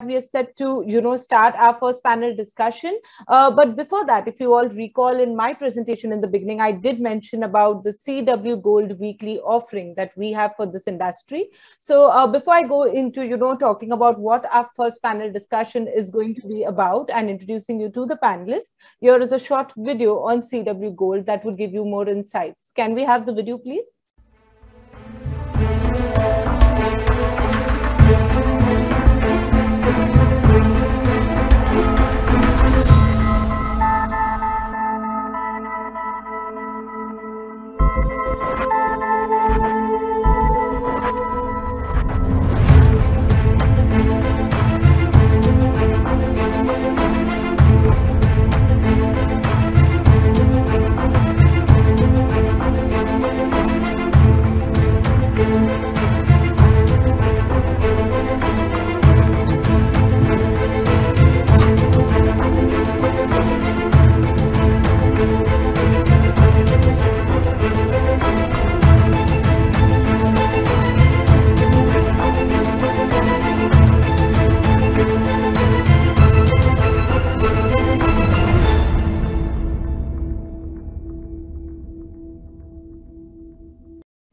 we are set to, start our first panel discussion. But before that, if you all recall in my presentation in the beginning, I did mention about the CW Gold weekly offering that we have for this industry. So before I go into, talking about what our first panel discussion is going to be about and introducing you to the panelists, here is a short video on CW Gold that would give you more insights. Can we have the video, please?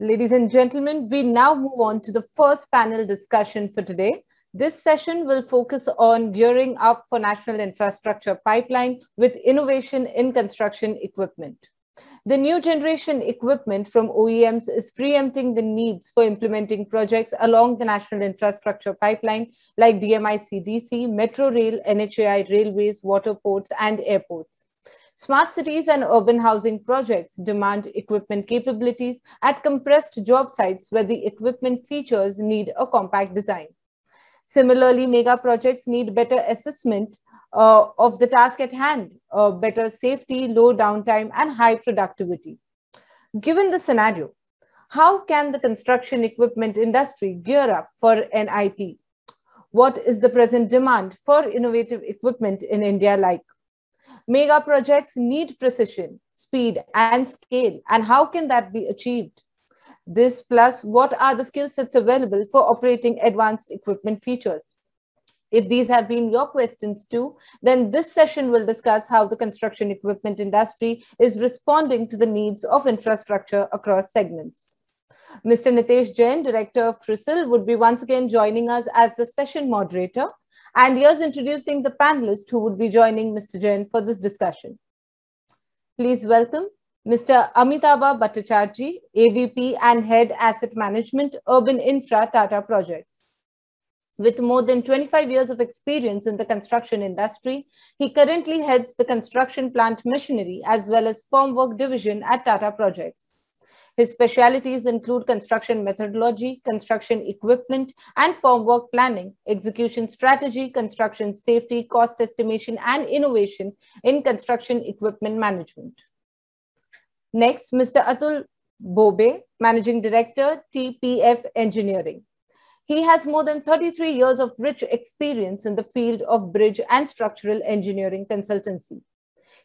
Ladies and gentlemen, we now move on to the first panel discussion for today. This session will focus on gearing up for national infrastructure pipeline with innovation in construction equipment. The new generation equipment from OEMs is preempting the needs for implementing projects along the national infrastructure pipeline like DMI-CDC, Metro Rail, NHAI railways, water ports, and airports. Smart cities and urban housing projects demand equipment capabilities at compressed job sites where the equipment features need a compact design. Similarly, mega projects need better assessment of the task at hand, better safety, low downtime, and high productivity. Given the scenario, how can the construction equipment industry gear up for NIP? What is the present demand for innovative equipment in India like? Mega projects need precision, speed, and scale, and how can that be achieved? This plus what are the skill sets available for operating advanced equipment features? If these have been your questions too, then this session will discuss how the construction equipment industry is responding to the needs of infrastructure across segments. Mr. Nitesh Jain, Director of CRISIL, would be once again joining us as the session moderator. And here's introducing the panelists who would be joining Mr. Jain for this discussion. Please welcome Mr. Amitabha Bhattacharjee, AVP and Head Asset Management, Urban Infra, Tata Projects. With more than 25 years of experience in the construction industry, he currently heads the construction plant machinery as well as formwork division at Tata Projects. His specialities include construction methodology, construction equipment and formwork planning, execution strategy, construction safety, cost estimation, and innovation in construction equipment management. Next, Mr. Atul Bobe, Managing Director, TPF Engineering. He has more than 33 years of rich experience in the field of bridge and structural engineering consultancy.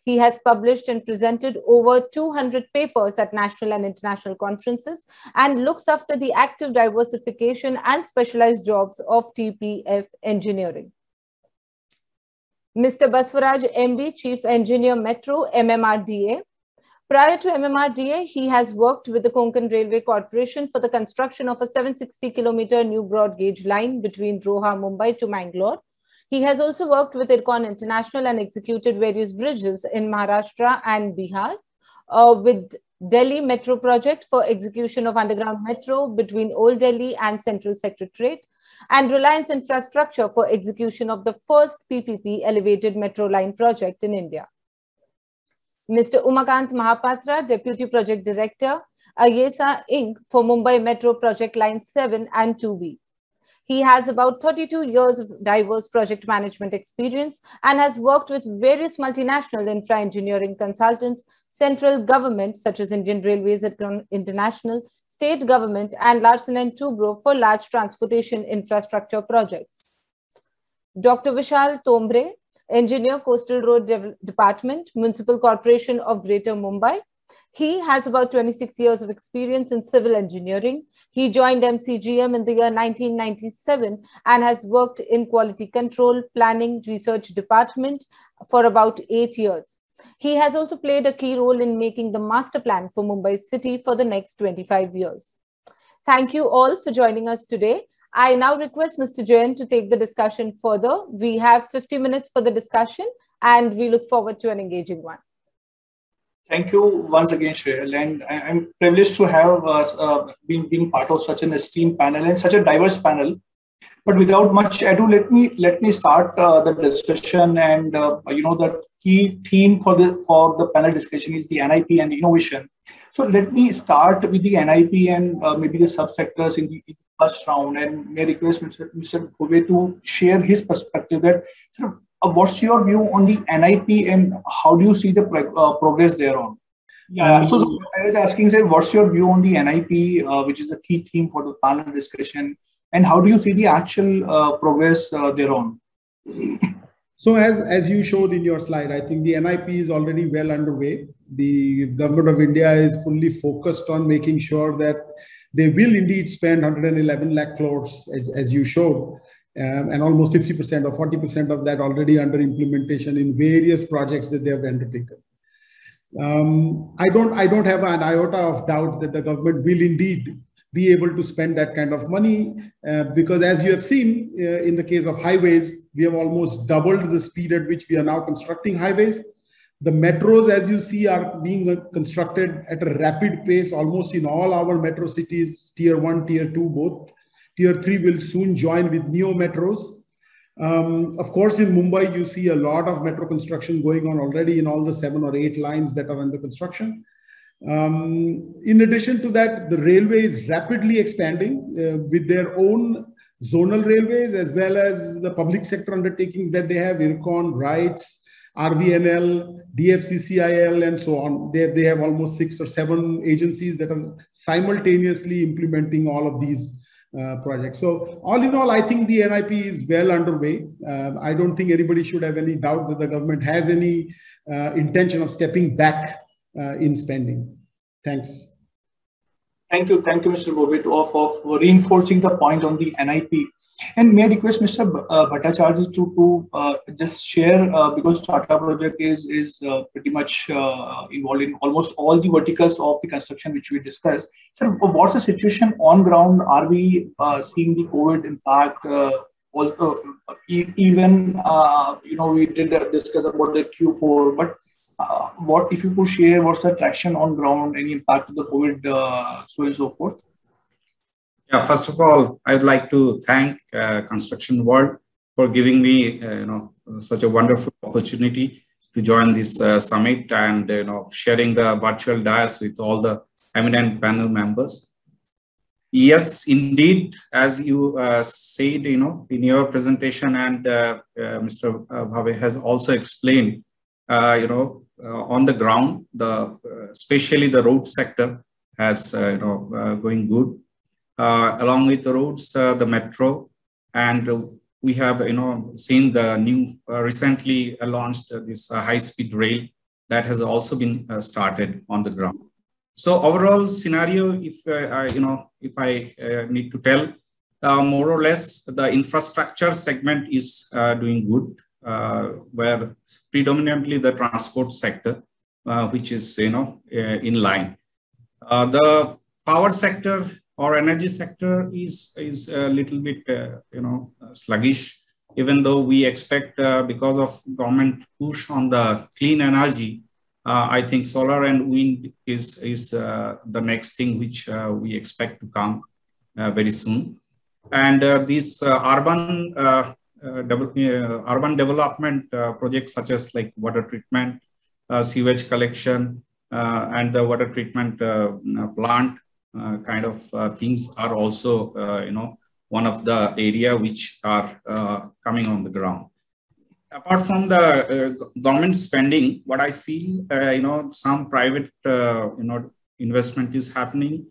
He has published and presented over 200 papers at national and international conferences and looks after the active diversification and specialized jobs of TPF Engineering. Mr. Baswaraj MB, Chief Engineer Metro, MMRDA. Prior to MMRDA, he has worked with the Konkan Railway Corporation for the construction of a 760-kilometer new broad gauge line between Roha, Mumbai to Mangalore. He has also worked with IRCON International and executed various bridges in Maharashtra and Bihar, with Delhi Metro Project for execution of underground metro between Old Delhi and Central Secretariat, and Reliance Infrastructure for execution of the first PPP elevated metro line project in India. Mr. Umakant Mahapatra, Deputy Project Director, Ayesa Inc. for Mumbai Metro Project Line 7 and 2B. He has about 32 years of diverse project management experience and has worked with various multinational infra engineering consultants, central government such as Indian Railways International, state government, and Larsen & Toubro for large transportation infrastructure projects. Dr. Vishal Tombre, Engineer, Coastal Road Department, Municipal Corporation of Greater Mumbai. He has about 26 years of experience in civil engineering. He joined MCGM in the year 1997 and has worked in quality control, planning, research department for about 8 years. He has also played a key role in making the master plan for Mumbai City for the next 25 years. Thank you all for joining us today. I now request Mr. Jain to take the discussion further. We have 50 minutes for the discussion and we look forward to an engaging one. Thank you once again, Shreyal, and I'm privileged to have been part of such an esteemed panel and such a diverse panel. But without much ado, let me start the discussion. And the key theme for the panel discussion is the NIP and innovation. So let me start with the NIP and maybe the subsectors in the first round. And may I request Mr. Bhove to share his perspective that what's your view on the NIP and how do you see the progress thereon? Yeah. So I was asking, say, what's your view on the NIP, which is the key theme for the panel discussion, and how do you see the actual progress thereon? So as you showed in your slide, I think the NIP is already well underway. The government of India is fully focused on making sure that they will indeed spend 111 lakh crores, as you showed, and almost 50% or 40% of that already under implementation in various projects that they have undertaken. I don't have an iota of doubt that the government will indeed be able to spend that kind of money because, as you have seen in the case of highways, we have almost doubled the speed at which we are now constructing highways. The metros, as you see, are being constructed at a rapid pace almost in all our metro cities, tier 1, tier 2 both. Tier 3 will soon join with neo metros. Of course, in Mumbai, you see a lot of metro construction going on already in all the 7 or 8 lines that are under construction. In addition to that, the railway is rapidly expanding with their own zonal railways as well as the public sector undertakings that they have, IRCON, RITES, RVNL, DFCCIL, and so on. They have almost 6 or 7 agencies that are simultaneously implementing all of these projects. So all in all, I think the NIP is well underway. I don't think anybody should have any doubt that the government has any intention of stepping back in spending. Thanks. Thank you, Mr. Bhove, of reinforcing the point on the NIP. And may I request Mr. Bhattacharya to just share, because Tata project is pretty much involved in almost all the verticals of the construction which we discussed. Sir, what's the situation on ground? Are we seeing the COVID impact? Also, even we did discuss about the Q4, but what if you could share what's the traction on ground, any impact of the COVID, so and so forth? Yeah, first of all, I would like to thank Construction World for giving me, such a wonderful opportunity to join this summit and, sharing the virtual dais with all the eminent panel members. Yes, indeed, as you said, in your presentation, and Mr. Bhave has also explained, on the ground, especially the road sector has, going good. Along with the roads, the metro, and we have, seen the new recently launched this high-speed rail that has also been started on the ground. So overall scenario, if I need to tell, more or less the infrastructure segment is doing good, where predominantly the transport sector, which is in line. The power sector or energy sector is a little bit sluggish, even though we expect because of government push on the clean energy. I think solar and wind is the next thing which we expect to come very soon. And these urban development projects such as like water treatment, sewage collection, and the water treatment plant kind of things are also, one of the area which are coming on the ground. Apart from the government spending, what I feel, some private, investment is happening,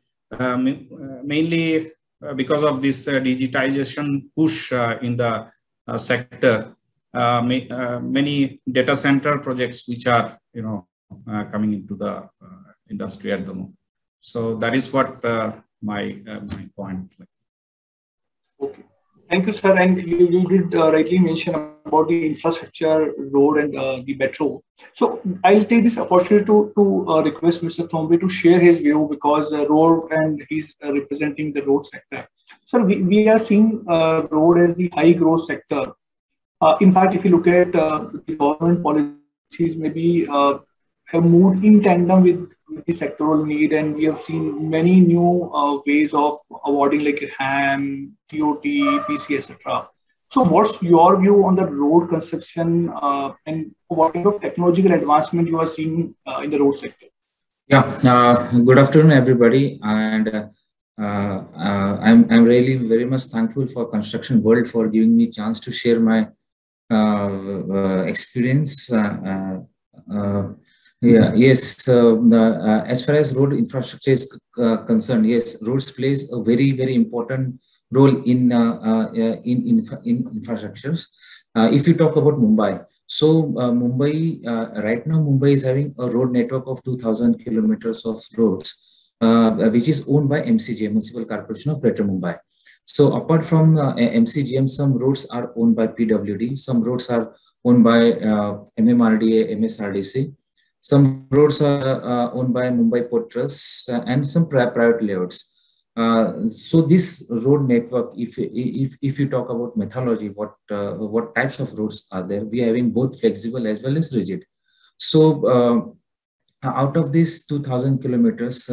mainly because of this digitization push in the sector. Many data center projects which are, coming into the industry at the moment. So that is what my point. Okay. Thank you, sir. And you did rightly mention about the infrastructure, road, and the metro. So I'll take this opportunity to request Mr. Thombe to share his view, because road, and he's representing the road sector. So we are seeing road as the high growth sector. In fact, if you look at the government policies, maybe have moved in tandem with the sectoral need, and we have seen many new ways of awarding, like HAM, TOT, PC, etc. So, what's your view on the road construction, and what kind of technological advancement you are seeing in the road sector? Yeah, good afternoon, everybody, and I'm really very much thankful for Construction World for giving me a chance to share my experience. As far as road infrastructure is concerned, yes, roads plays a very important role in infrastructures. If you talk about Mumbai, so Mumbai right now Mumbai is having a road network of 2,000 kilometers of roads, which is owned by MCGM, Municipal Corporation of Greater Mumbai. So apart from MCGM, some roads are owned by PWD, some roads are owned by MMRDA, MSRDC. Some roads are owned by Mumbai Port Trust, and some private layouts. So this road network, if you talk about methodology, what types of roads are there? We are having both flexible as well as rigid. So out of these 2,000 kilometers,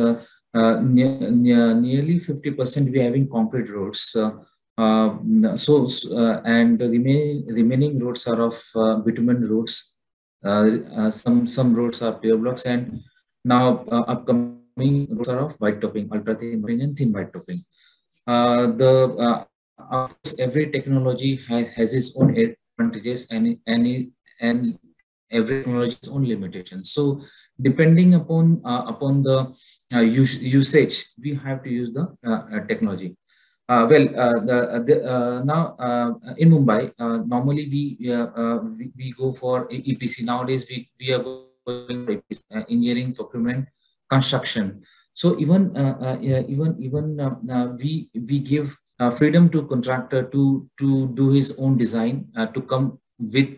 nearly 50% we are having concrete roads. And the remaining roads are of bitumen roads. Some roads are pure blocks, and now upcoming roads are of white topping, ultra thin and thin white topping. Of course, every technology has its own advantages and every technology has its own limitations. So depending upon the usage, we have to use the technology. Now in Mumbai, normally we go for EPC. Nowadays we are going for EPC, engineering, procurement, construction. So even we give freedom to contractor to do his own design, to come with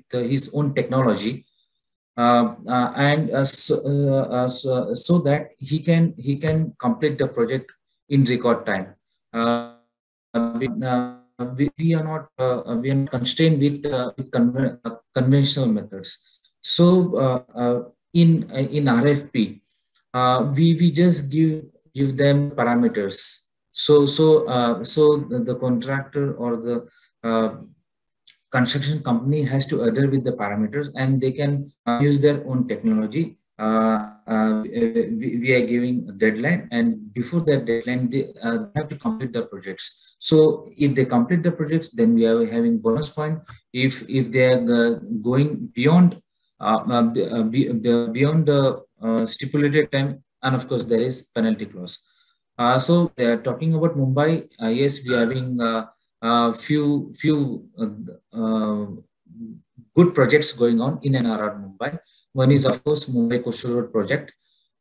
his own technology, so that he can complete the project in record time. We are not constrained with conventional methods. So in RFP, we just give them parameters. So the contractor or the construction company has to adhere with the parameters, and they can use their own technology. We are giving a deadline, and before that deadline, they have to complete the projects. So if they complete the projects, then we are having bonus point. If they are going beyond the stipulated time, and of course there is penalty clause. So talking about Mumbai, yes, we are having few good projects going on in and around Mumbai. One is, of course, Mumbai Coastal Road project.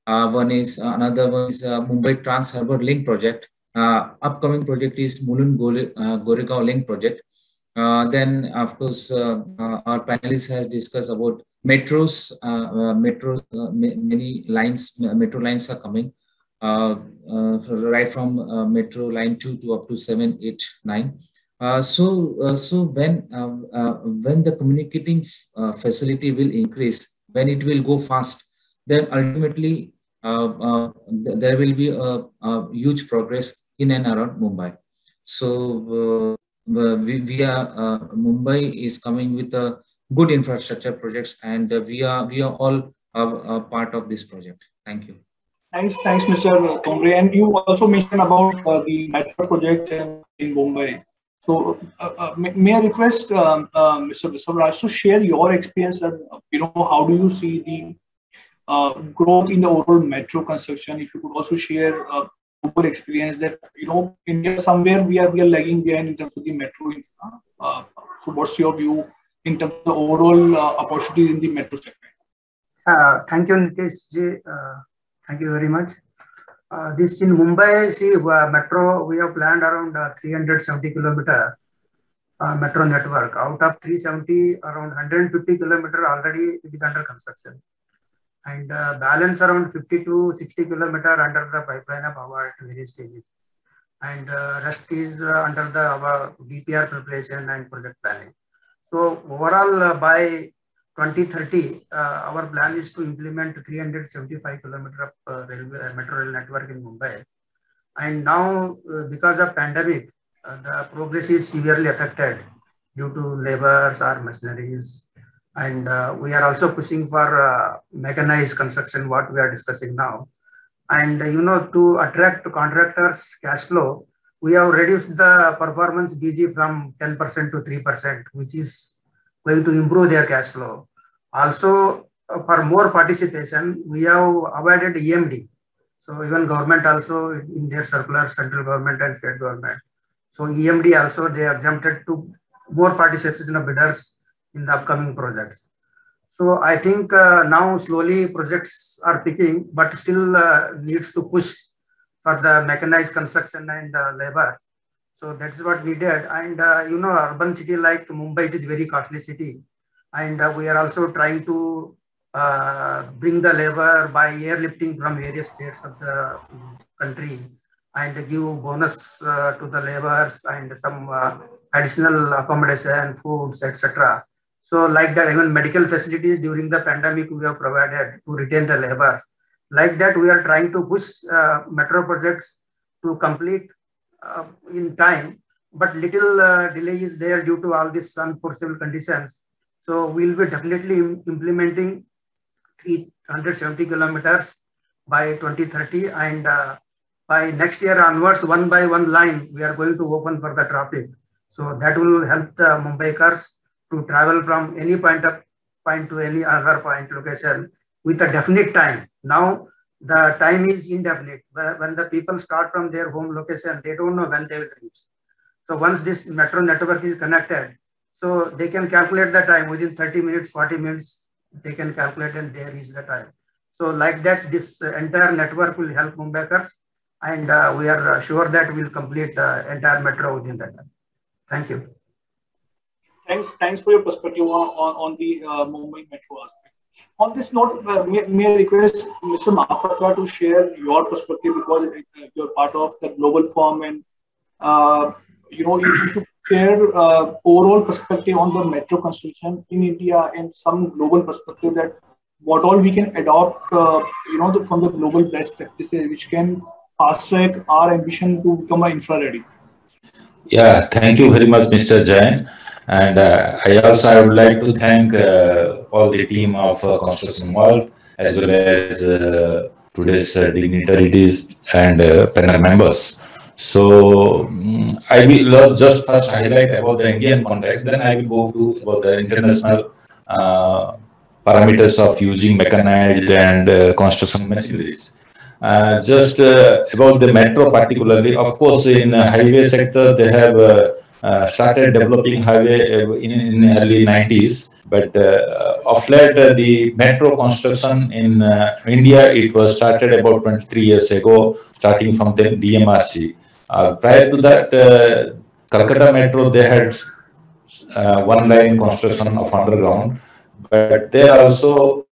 Another one is Mumbai Trans Harbour Link project. Upcoming project is Mulund Goregaon Link project. Then, of course, our panelists has discussed about metros. Many lines, metro lines are coming. Right from metro line 2 to up to 7, 8, 9. So when the communicating facility will increase, when it will go fast, then ultimately there will be a huge progress in and around Mumbai. So Mumbai is coming with a good infrastructure projects, and we are all part of this project. Thank you. Thanks, Mr. Thombe. And you also mentioned about the metro project in Mumbai. So, may I request Mr. Basavaraj to share your experience, and how do you see the growth in the overall metro construction? If you could also share global experience that India somewhere we are lagging behind in terms of the metro infra. So, what's your view in terms of the overall opportunity in the metro segment? Thank you, Nitesh ji. Thank you very much. This in Mumbai, see, metro, we have planned around 370 kilometer metro network. Out of 370, around 150 kilometer already it is under construction. And balance around 50 to 60 kilometer under the pipeline of our various stages. And rest is under the our DPR preparation and project planning. So overall, by 2030, our plan is to implement 375 kilometer of metro rail network in Mumbai. And now, because of pandemic, the progress is severely affected due to labors or machineries. And we are also pushing for mechanized construction, what we are discussing now. And to attract contractors' cash flow, we have reduced the performance BG from 10% to 3%, which is going to improve their cash flow. Also, for more participation, we have avoided EMD. So even government also in their circular, central government and state government. So EMD also they are exempted to more participation of bidders in the upcoming projects. So I think now slowly projects are picking, but still needs to push for the mechanized construction and labor. So that's what needed. And urban city like Mumbai, it is very costly city. And we are also trying to bring the labor by airlifting from various states of the country and give bonus to the laborers and some additional accommodation, foods, etc. So like that, even medical facilities during the pandemic we have provided to retain the labor. Like that, we are trying to push metro projects to complete in time, but little delay is there due to all these unforeseeable conditions. So we'll be definitely implementing 370 kilometers by 2030, and by next year onwards, one by one line, we are going to open for the traffic. So that will help the Mumbaikars to travel from any point to any other point location with a definite time. Now the time is indefinite. When the people start from their home location, they don't know when they will reach. So once this metro network is connected, so they can calculate the time within 30 minutes, 40 minutes, they can calculate and there is the time. So like that, this entire network will help Mumbaikars, and we are sure that we'll complete the entire metro within that time. Thank you. Thanks for your perspective on the Mumbai metro aspect. On this note, may I request Mr. Mahapatra to share your perspective, because you're part of the global firm, and you should share overall perspective on the metro construction in India and some global perspective, that what all we can adopt, from the global best practices, which can fast track our ambition to become an infra ready. Yeah, thank you very much, Mr. Jain. And I would like to thank all the team of Construction World, as well as today's dignitaries and panel members. So I will just first highlight about the Indian context, then I will go to about the international parameters of using mechanized and construction machineries. Just about the metro particularly, of course, in highway sector, they have started developing highway in early 90s. But of late, the metro construction in India, it was started about 23 years ago, starting from the DMRC. Prior to that, Calcutta Metro, they had one line construction of underground, but there also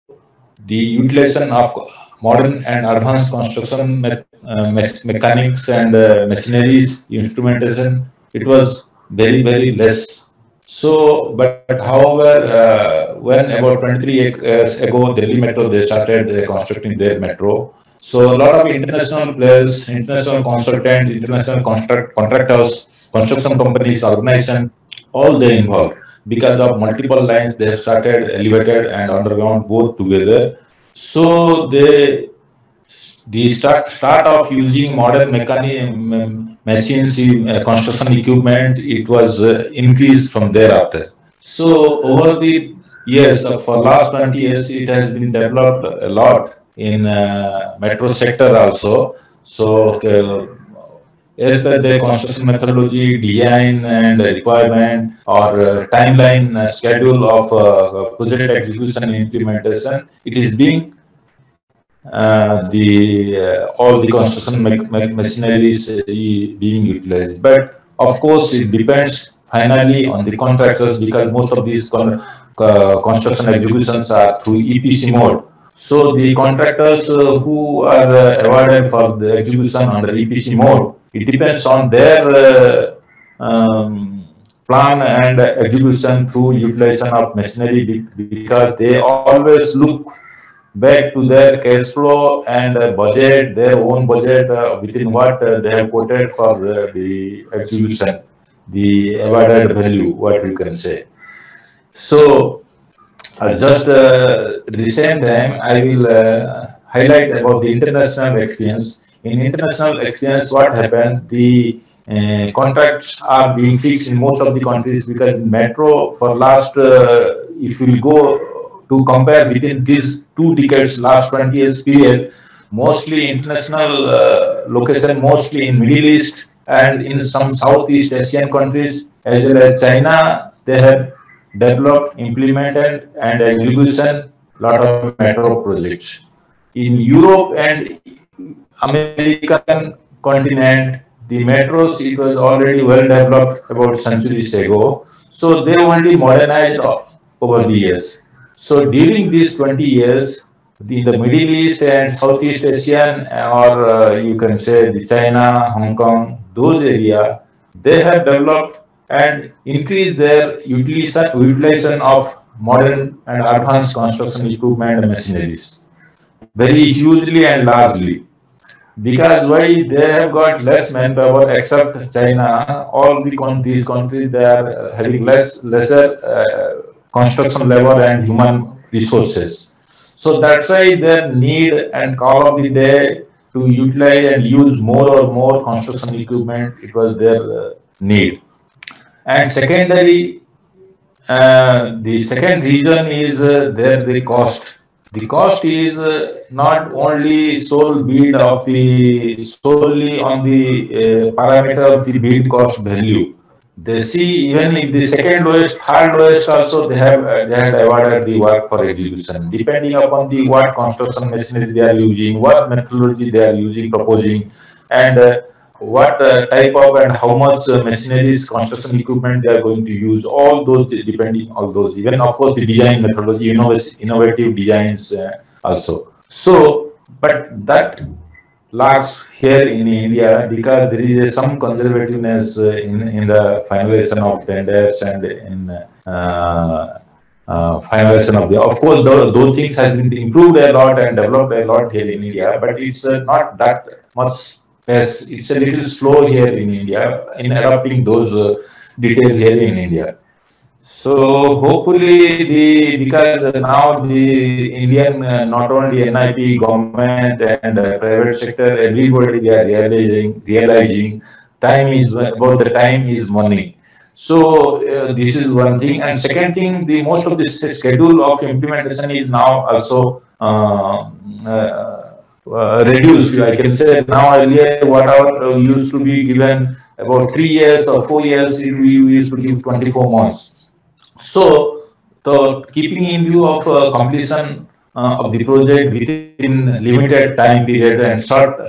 the utilization of modern and advanced construction mechanics and machineries, instrumentation, it was very, very less. So, but however, when about 23 years ago, Delhi Metro, they started constructing their metro. So a lot of international players, international consultants, international contractors, construction companies, organizations, all they involved. Because of multiple lines, they have started elevated and underground both together. So the start of using modern machines, construction equipment, it was increased from thereafter. So over the years, for last 20 years, it has been developed a lot in metro sector also. So as per the construction methodology, design and requirement or timeline schedule of project execution and implementation, it is being all the construction machineries being utilized. But of course, it depends finally on the contractors, because most of these construction executions are through EPC mode. So the contractors who are awarded for the execution under EPC mode, it depends on their plan and execution through utilization of machinery, because they always look back to their cash flow and budget, their own budget within what they have quoted for the execution, the awarded value, what we can say. So, just the same time, I will highlight about the international experience. In international experience, what happens, the contracts are being fixed in most of the countries, because metro for last, if you will go to compare within these 2 decades, last 20 years period, mostly international location, mostly in Middle East and in some Southeast Asian countries, as well as China, they have developed, implemented, and execution lot of metro projects. In Europe and American continent, the metros, it was already well developed about centuries ago. So they only modernized over the years. So during these 20 years, in the Middle East and Southeast Asian, or you can say the China, Hong Kong, those areas, they have developed and increased their utilization of modern and advanced construction equipment and machineries very hugely and largely. Because why, they have got less manpower except China. All these countries, they are having lesser construction labor and human resources. So that's why their need and call of the day to utilize and use more or more construction equipment, it was their need. And secondary, the second reason is the cost. The cost is not only sole bid of the solely on the parameter of the bid cost value. They see even if the second lowest, third lowest also they had awarded the work for execution, depending upon the what construction machinery they are using, what methodology they are using, proposing, and what type of and how much machineries, construction equipment they are going to use. All those depending on those. Even of course the design methodology, innovative designs also. So, but that lacks here in India because there is some conservativeness in the finalization of tenders and in finalization of the. Of course, those things has been improved a lot and developed a lot here in India, but it's not that much. Yes, it's a little slow here in India in adopting those details here in India. So hopefully, because now the Indian, not only NIP, government and private sector, everybody they are realizing time is about the time is money. So this is one thing, and second thing, the most of the schedule of implementation is now also reduced. I can say now earlier whatever used to be given about 3 years or 4 years, we used to give 24 months. So, keeping in view of completion of the project within limited time period and short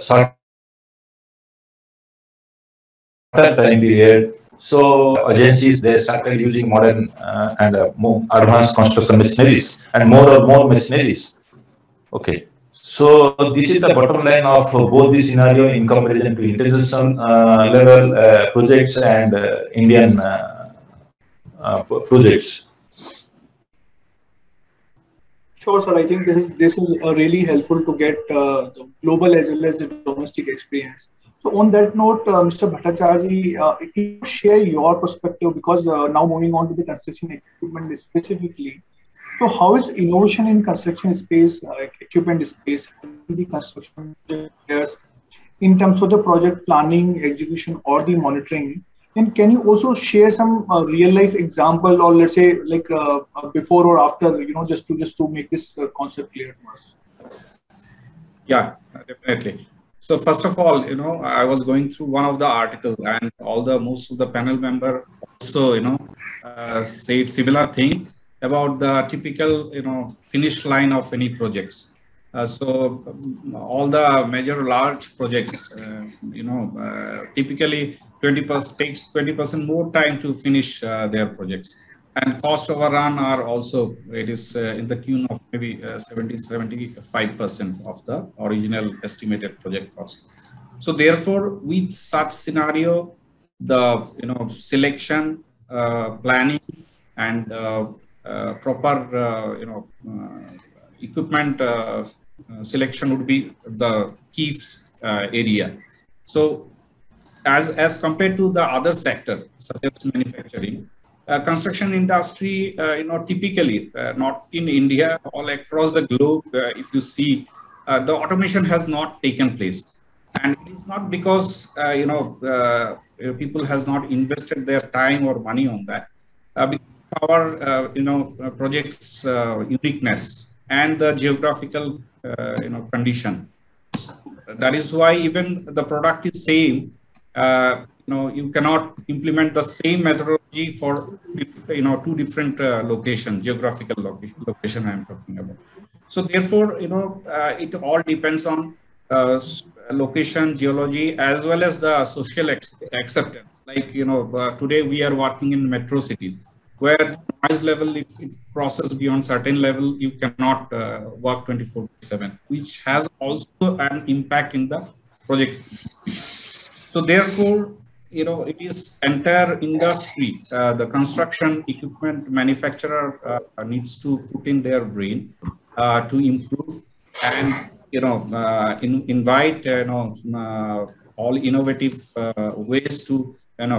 time period, so agencies they started using modern and more advanced construction machineries and more machineries. Okay. So this is the bottom line of both the scenario in comparison to international level projects and Indian projects. Sure, sir. I think this is really helpful to get the global as well as the domestic experience. So on that note, Mr. Bhattacharya, if you share your perspective, because now moving on to the construction equipment specifically. So how is innovation in construction space, equipment space, the construction players in terms of the project planning, execution, or the monitoring? And can you also share some real life example, or let's say like before or after, just to make this concept clear to us? Yeah, definitely. So first of all, I was going through one of the articles, and most of the panel member also, said similar thing about the typical, finish line of any projects. All the major large projects, typically 20% takes 20% more time to finish their projects. And cost overrun are also, it is in the tune of maybe 75% of the original estimated project cost. So therefore, with such scenario, the selection, planning, and proper equipment selection would be the key area. So as compared to the other sector, such as manufacturing, construction industry, typically not in India, all across the globe, if you see, the automation has not taken place. And it is not because, people has not invested their time or money on that. Because our, projects uniqueness and the geographical, condition. That is why even the product is same. You cannot implement the same methodology for two different geographical location I'm talking about. So therefore, it all depends on location, geology, as well as the social acceptance. Like today we are working in metro cities, where the noise level, if it crosses beyond certain level, you cannot work 24/7, which has also an impact in the project. So therefore, it is entire industry, the construction equipment manufacturer needs to put in their brain to improve and, invite, all innovative ways to,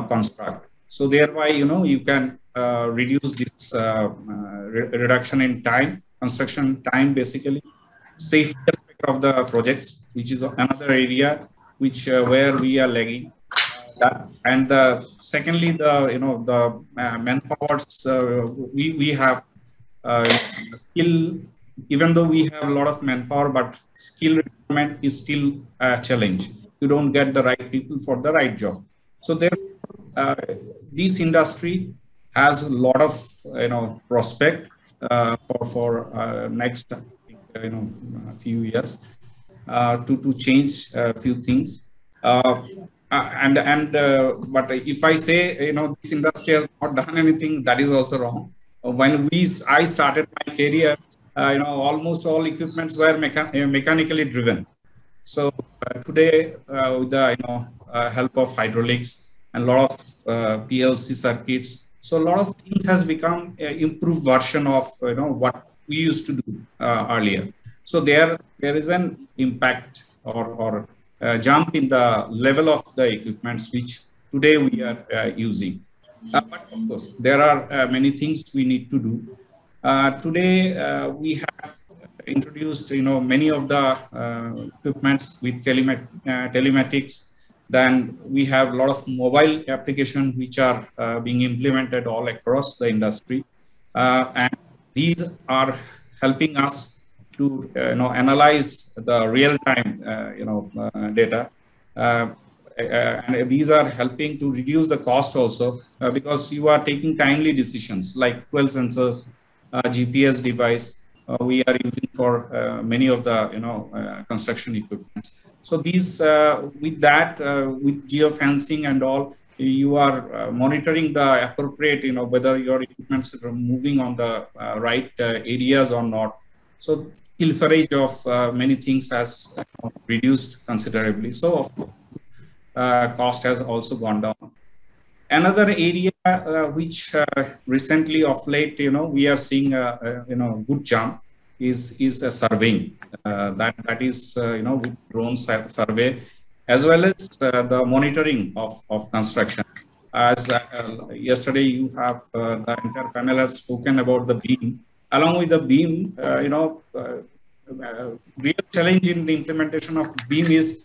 construct. So thereby, you can reduce this reduction in time, construction time, basically, safety aspect of the projects, which is another area which where we are lagging. And secondly, the manpowers, we have skill, even though we have a lot of manpower, but skill requirement is still a challenge. You don't get the right people for the right job. So therefore, this industry has a lot of prospect for next few years to change a few things. But if I say this industry has not done anything, that is also wrong. When I started my career, almost all equipments were mechanically driven. So today, with the help of hydraulics and a lot of PLC circuits, so a lot of things has become an improved version of what we used to do earlier. So there is an impact or jump in the level of the equipments which today we are using. But of course, there are many things we need to do. Today, we have introduced, many of the equipments with telematics. Then we have a lot of mobile applications which are being implemented all across the industry, and these are helping us to analyze the real-time data, and these are helping to reduce the cost also, because you are taking timely decisions like fuel sensors, GPS device we are using for many of the construction equipment. So these with that with geofencing and all, you are monitoring the appropriate, whether your equipments are moving on the right areas or not. So pilferage of many things has reduced considerably. So of course, cost has also gone down. Another area which recently of late, we are seeing a good jump is a surveying. That is with drone survey, as well as the monitoring of construction. As yesterday you have the entire panel has spoken about the beam. Along with the beam, real challenge in the implementation of beam is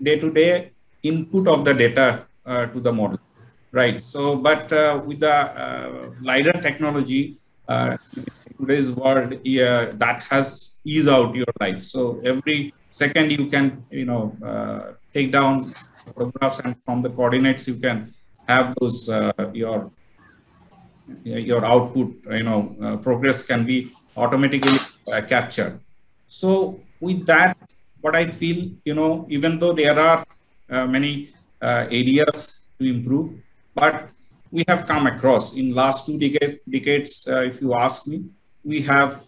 day-to-day input of the data to the model, right? So, but with the LiDAR technology, today's world, that has eased out your life. So every second you can, take down photographs, and from the coordinates you can have those your output, progress can be automatically captured. So with that, what I feel, even though there are many areas to improve, but we have come across in last 2 decades, if you ask me, we have,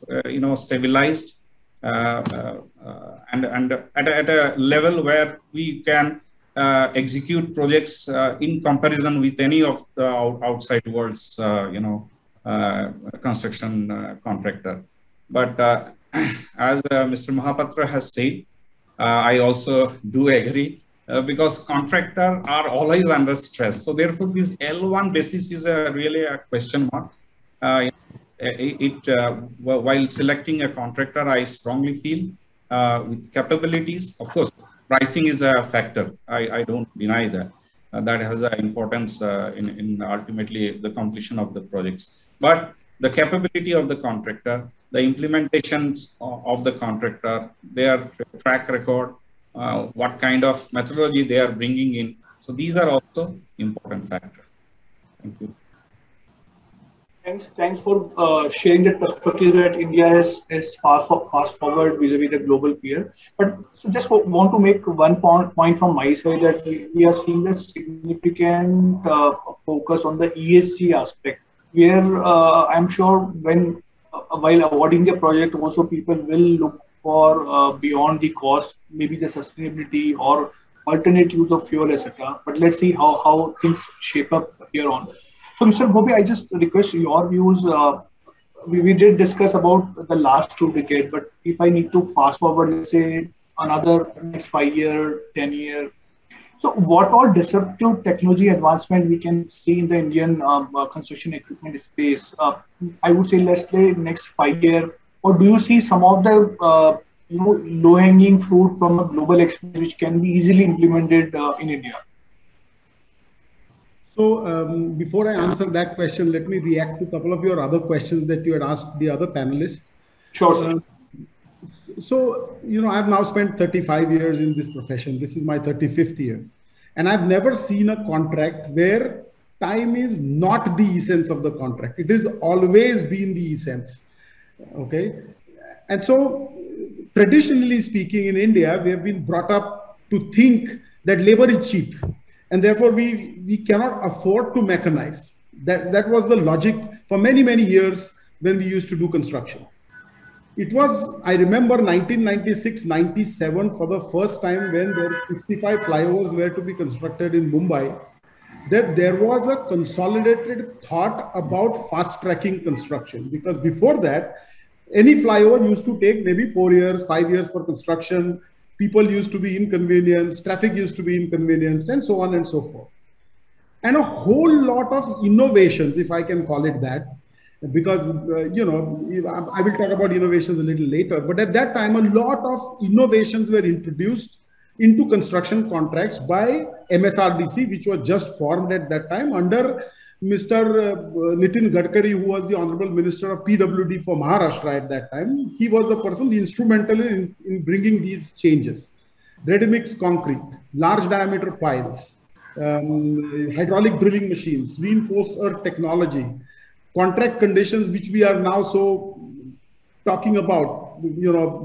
stabilized and at a level where we can execute projects in comparison with any of the outside world's, construction contractor. But as Mr. Mahapatra has said, I also do agree because contractors are always under stress. So therefore, this L1 basis is really a question mark. While selecting a contractor, I strongly feel with capabilities, of course, pricing is a factor. I don't deny that. That has an importance in ultimately the completion of the projects. But the capability of the contractor, the implementations of the contractor, their track record, what kind of methodology they are bringing in. So these are also important factors. Thank you. Thanks for sharing that perspective that India is fast forward vis-a-vis the global peer. But so just want to make one point from my side that we are seeing a significant focus on the ESG aspect, where I'm sure while awarding the project, also people will look for beyond the cost, maybe the sustainability or alternate use of fuel, etc. But let's see how things shape up here on. So, Mr. Bhobe, I just request your views. We did discuss about the last 2 decades, but if I need to fast forward, let's say another next 5 year, 10 year. So, what all disruptive technology advancement we can see in the Indian construction equipment space? I would say, let's say next 5 year, or do you see some of the low-hanging fruit from a global experience which can be easily implemented in India? So before I answer that question, let me react to a couple of your other questions that you had asked the other panelists. Sure, sir. So, I've now spent 35 years in this profession. This is my 35th year. And I've never seen a contract where time is not the essence of the contract. It has always been the essence. Okay. And so, traditionally speaking, in India, we have been brought up to think that labor is cheap. And therefore, we cannot afford to mechanize. That was the logic for many, many years when we used to do construction. It was, I remember 1996, 97 for the first time when there were 55 flyovers were to be constructed in Mumbai, that there was a consolidated thought about fast tracking construction. Because before that, any flyover used to take maybe 4 years, 5 years for construction. People used to be inconvenienced, traffic used to be inconvenienced, and so on and so forth. And a whole lot of innovations, if I can call it that, because, I will talk about innovations a little later, but at that time, a lot of innovations were introduced into construction contracts by MSRDC, which was just formed at that time under Mr. Nitin Gadkari, who was the Honorable Minister of PWD for Maharashtra at that time. He was the person instrumental in bringing these changes. Ready-mix concrete, large diameter piles, hydraulic drilling machines, reinforced earth technology, contract conditions, which we are now so talking about,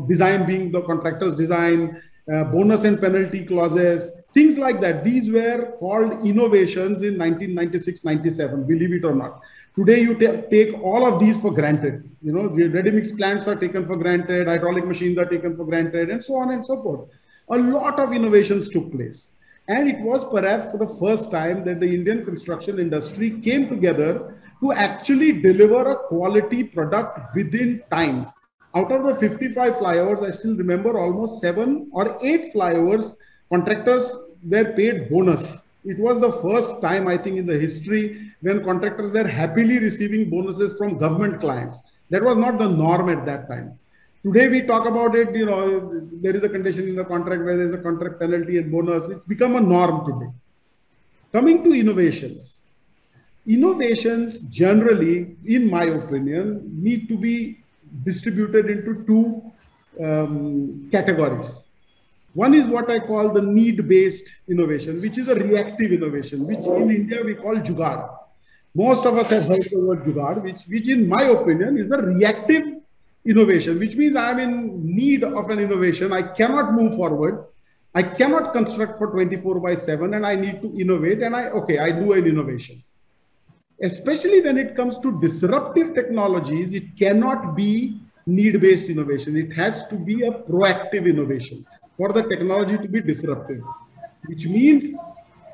design being the contractor's design, bonus and penalty clauses, things like that. These were called innovations in 1996-97, believe it or not. Today, you take all of these for granted. The ready-mix plants are taken for granted, hydraulic machines are taken for granted, and so on and so forth. A lot of innovations took place. And it was perhaps for the first time that the Indian construction industry came together to actually deliver a quality product within time. Out of the 55 flyovers, I still remember almost 7 or 8 flyovers, contractors were paid bonus. It was the first time, I think, in the history when contractors were happily receiving bonuses from government clients. That was not the norm at that time. Today we talk about it, there is a condition in the contract where there is a contract penalty and bonus. It's become a norm today. Coming to innovations. Innovations generally, in my opinion, need to be distributed into 2 categories. One is what I call the need-based innovation, which is a reactive innovation, which in India we call Jugaad. Most of us have heard the word Jugaad, which in my opinion is a reactive innovation, which means I'm in need of an innovation. I cannot move forward. I cannot construct for 24/7, and I need to innovate. And I do an innovation. Especially when it comes to disruptive technologies, it cannot be need-based innovation. It has to be a proactive innovation for the technology to be disruptive, which means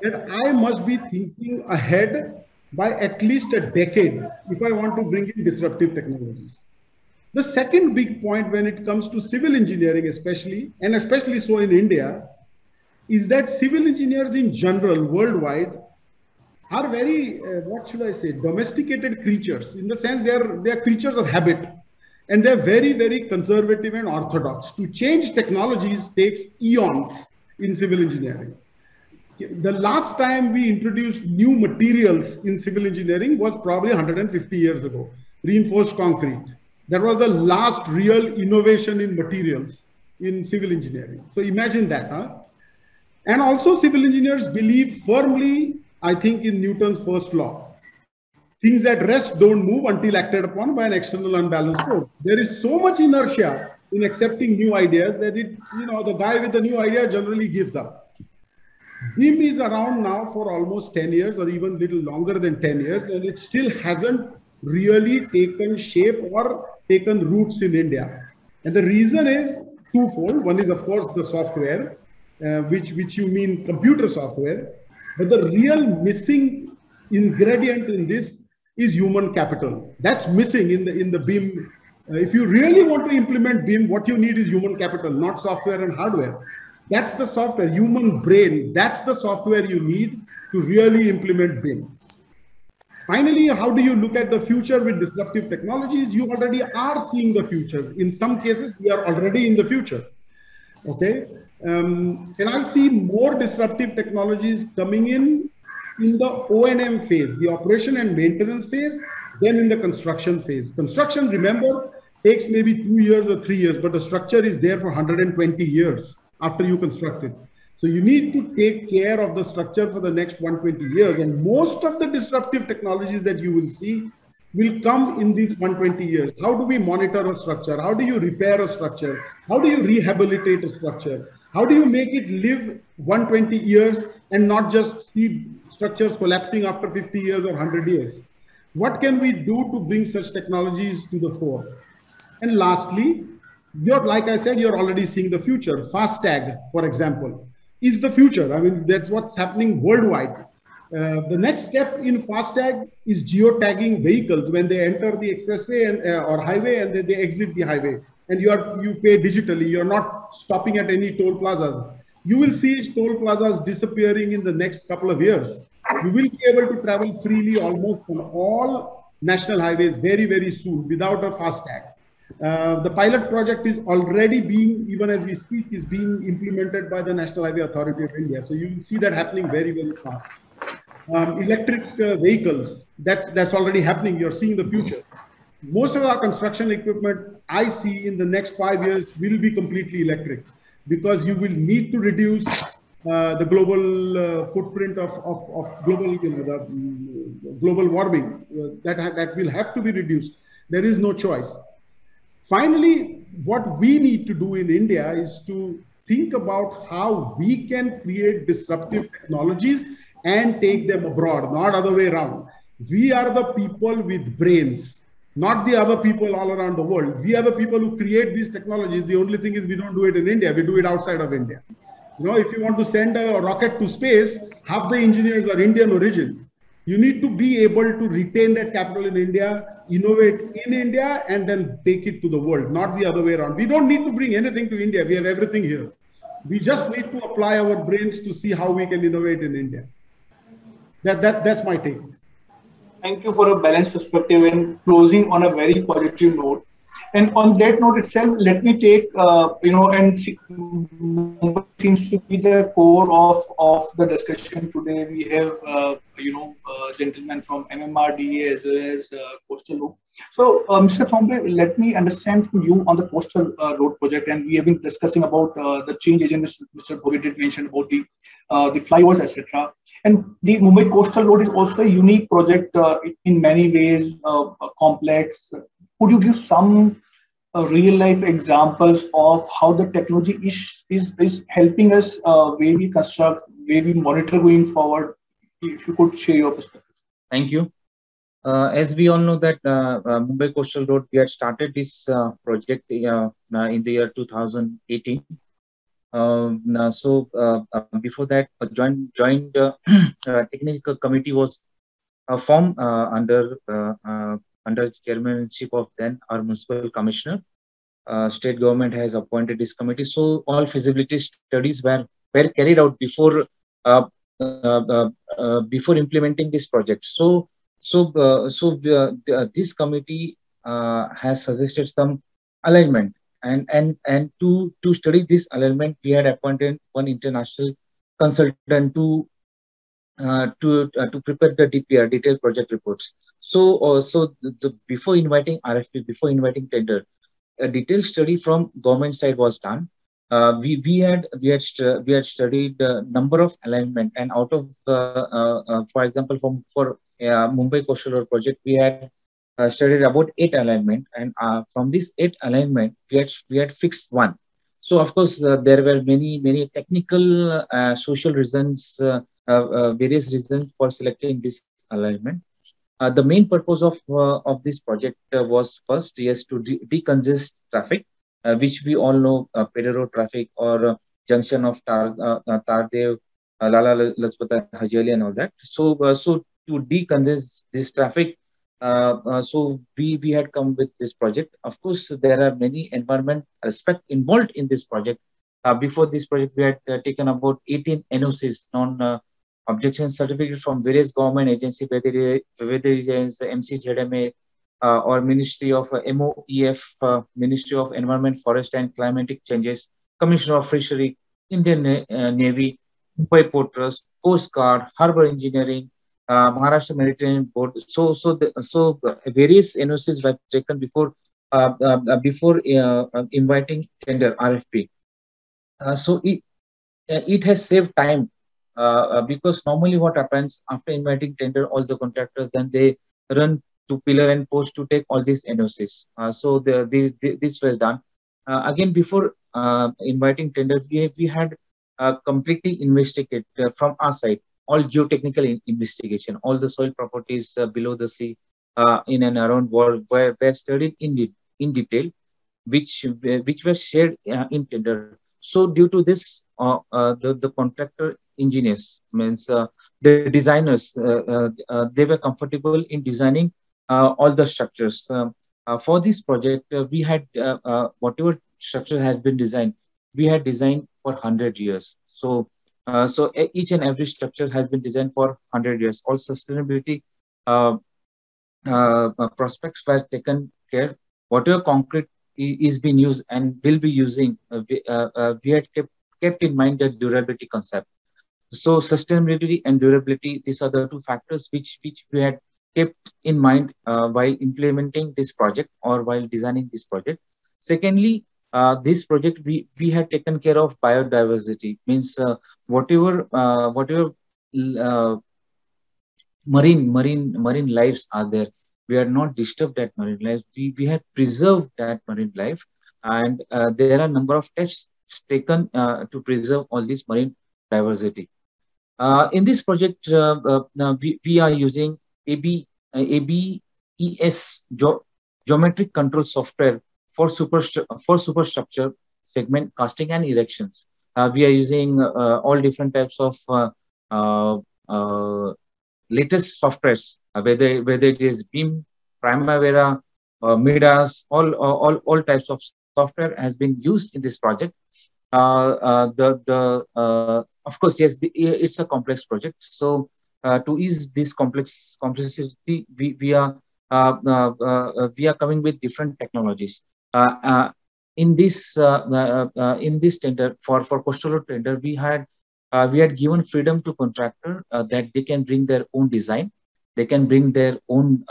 that I must be thinking ahead by at least a decade if I want to bring in disruptive technologies. The second big point when it comes to civil engineering, especially so in India, is that civil engineers in general worldwide are very, what should I say, domesticated creatures, in the sense they are creatures of habit, and they're very, very conservative and orthodox. To change technologies takes eons in civil engineering. The last time we introduced new materials in civil engineering was probably 150 years ago, reinforced concrete. That was the last real innovation in materials in civil engineering. So imagine that, huh? And also civil engineers believe firmly, I think, in Newton's first law. Things at rest don't move until acted upon by an external unbalanced force. There is so much inertia in accepting new ideas that the guy with the new idea generally gives up. BIM is around now for almost 10 years or even a little longer than 10 years, and it still hasn't really taken shape or taken roots in India. And the reason is twofold. One is, of course, the software, which you mean computer software. But the real missing ingredient in this is human capital. That's missing in the BIM. If you really want to implement BIM, what you need is human capital, not software and hardware. That's the software, human brain. That's the software you need to really implement BIM. Finally, how do you look at the future with disruptive technologies? You already are seeing the future. In some cases, we are already in the future. Okay. And I see more disruptive technologies coming in the O&M phase, the operation and maintenance phase, than in the construction phase. Construction, remember, takes maybe 2 years or 3 years, but the structure is there for 120 years after you construct it. So you need to take care of the structure for the next 120 years. And most of the disruptive technologies that you will see will come in these 120 years. How do we monitor a structure? How do you repair a structure? How do you rehabilitate a structure? How do you make it live 120 years and not just see structures collapsing after 50 years or 100 years? What can we do to bring such technologies to the fore? And lastly, like I said, you're already seeing the future. FASTag, for example, is the future. I mean, that's what's happening worldwide. The next step in FASTag is geotagging vehicles when they enter the expressway or highway, and then they exit the highway. And you pay digitally. You're not stopping at any toll plazas. You will see toll plazas disappearing in the next couple of years. You will be able to travel freely almost on all national highways very, very soon without a FASTag. The pilot project is already being, even as we speak, is being implemented by the National Highway Authority of India. So you will see that happening very, very fast. Electric vehicles, that's already happening. You're seeing the future. Most of our construction equipment I see in the next 5 years will be completely electric, because you will need to reduce the global footprint of global, the global warming. That will have to be reduced. There is no choice. Finally, what we need to do in India is to think about how we can create disruptive technologies and take them abroad, not other way around. We are the people with brains, not the other people all around the world. We are the people who create these technologies. The only thing is we don't do it in India. We do it outside of India. If you want to send a rocket to space, half the engineers are Indian origin. You need to be able to retain that capital in India, innovate in India, and then take it to the world, not the other way around. We don't need to bring anything to India. We have everything here. We just need to apply our brains to see how we can innovate in India. That's my take. Thank you for a balanced perspective and closing on a very positive note. And on that note itself, let me take, and seems to be the core of the discussion today. We have, gentlemen from MMRDA as well as Coastal Loop. So, Mr. Thombe, let me understand from you on the Coastal Road project, and we have been discussing about the change agent. Mr. Bhoge did mention about the flyovers, etc. And the Mumbai Coastal Road is also a unique project in many ways, complex. Could you give some real life examples of how the technology is helping us way we construct, way we monitor going forward. If you could share your perspective. Thank you. As we all know that Mumbai Coastal Road, we had started this project in the year 2018. Before that, a joint technical committee was formed under chairmanship of then our municipal commissioner. State government has appointed this committee, so all feasibility studies were carried out before before implementing this project. This committee has suggested some alignment, and to study this alignment, we had appointed one international consultant to prepare the DPR, detailed project reports. Before inviting RFP, before inviting tender, a detailed study from government side was done. We had studied the number of alignment, and out of for example, for Mumbai Coastal Road project, we had studied about 8 alignment, and from this 8 alignment, we had fixed one. So of course there were many technical, social reasons, various reasons for selecting this alignment. The main purpose of this project was first, yes, to decongest traffic, which we all know, Pedder Road traffic, or junction of Tardev, Lala Lajpata, Hajali, and all that. So to decongest this traffic, so we had come with this project. Of course, there are many environment aspects involved in this project. Before this project, we had taken about 18 NOCs, objection certificates, from various government agencies, whether it is MCZMA or Ministry of MOEF, Ministry of Environment, Forest and Climatic Changes, Commissioner of Fishery, Indian Navy, Mumbai Port Trust, Coast Guard, Harbour Engineering, Maharashtra Maritime Board. So various NOCs were taken before inviting tender RFP. So it has saved time. Because normally what happens after inviting tender, all the contractors, then they run to pillar and post to take all these NOCs. This was done. Again, before inviting tender, we had completely investigated from our side, all geotechnical investigation, all the soil properties below the sea in and around world were studied in detail, which were shared in tender. So due to this, the contractor engineers, means the designers, they were comfortable in designing all the structures. For this project, we had whatever structure has been designed, we had designed for 100 years. So each and every structure has been designed for 100 years. All sustainability prospects were taken care. Whatever concrete is being used and will be using, we had kept in mind the durability concept. So sustainability and durability, these are the two factors which we had kept in mind while implementing this project or while designing this project. Secondly, this project, we had taken care of biodiversity, means whatever marine lives are there, we are not disturbed that marine life. We had preserved that marine life, and there are a number of tests taken to preserve all this marine diversity. In this project, we are using ABES geometric control software for superstructure segment casting and erections. We are using all different types of latest softwares, whether it is BIM, Primavera, Midas, all types of software has been used in this project. Of course, yes, it's a complex project. So to ease this complexity, we are coming with different technologies. In this tender for coastal road tender, we had given freedom to contractor that they can bring their own design, they can bring their own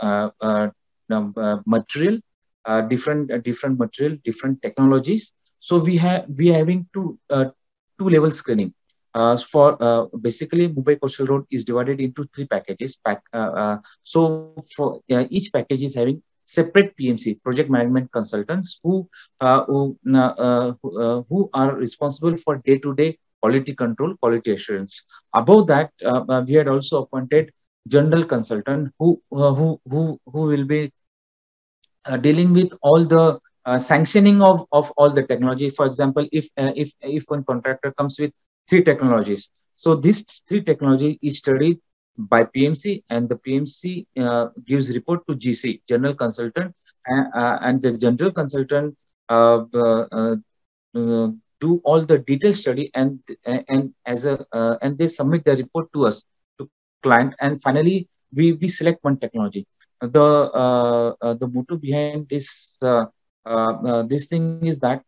material, different material, different technologies. So we are having two level screening. Basically, Mumbai Coastal Road is divided into 3 packages. So for each package is having separate PMC, project management consultants, who are responsible for day-to-day quality control, quality assurance. Above that, we had also appointed general consultant who will be dealing with all the sanctioning of all the technology. For example, if one contractor comes with 3 technologies, so this 3 technology is studied by PMC, and the PMC gives report to GC, general consultant, and the general consultant do all the detailed study, and they submit the report to us, to client, and finally we select one technology. The motto behind this this thing is that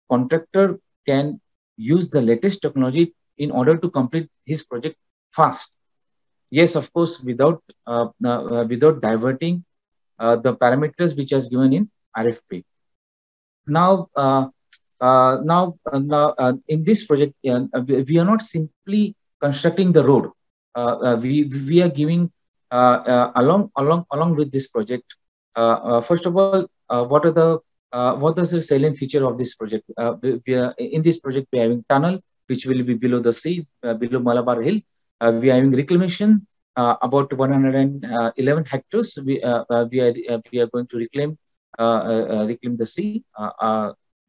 contractor can use the latest technology in order to complete his project fast. Yes, of course, without diverting the parameters which is given in RFP. Now, in this project, we are not simply constructing the road. We are giving along with this project. First of all, what is the salient feature of this project? In this project, we are having tunnel which will be below the sea, below Malabar Hill. We are having reclamation about 111 hectares. We are going to reclaim the sea.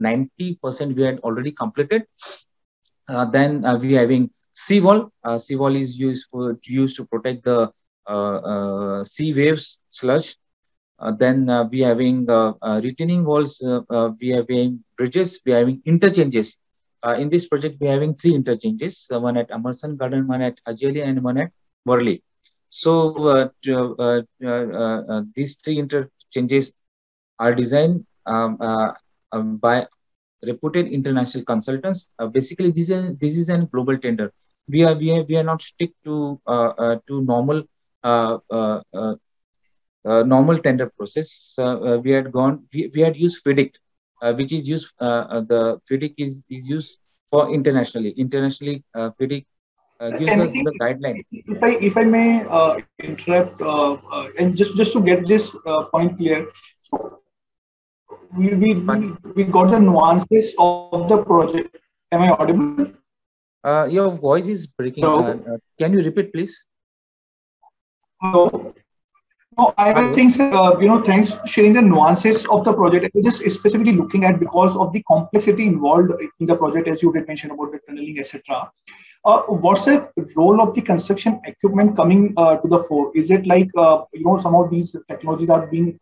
90% we had already completed. Then we are having seawall. Seawall is used to protect the sea waves, sludge. Then we are having retaining walls. We are having bridges. We are having interchanges. In this project, we are having 3 interchanges: one at Amarsan Garden, one at Ajeli, and one at Worli. So these 3 interchanges are designed by reputed international consultants. Basically, this is a global tender. We are not stick to normal normal tender process. We had used FIDIC, which is used. The FIDIC is used for internationally. Internationally, FIDIC gives us the guideline. If I may interrupt, and just to get this point clear, so we got the nuances of the project. Am I audible? Your voice is breaking. Can you repeat, please? Hello. No, I was saying, thanks for sharing the nuances of the project. I was just specifically looking at, because of the complexity involved in the project, as you did mention about the tunneling, etc. What's the role of the construction equipment coming to the fore? Is it like, some of these technologies are being,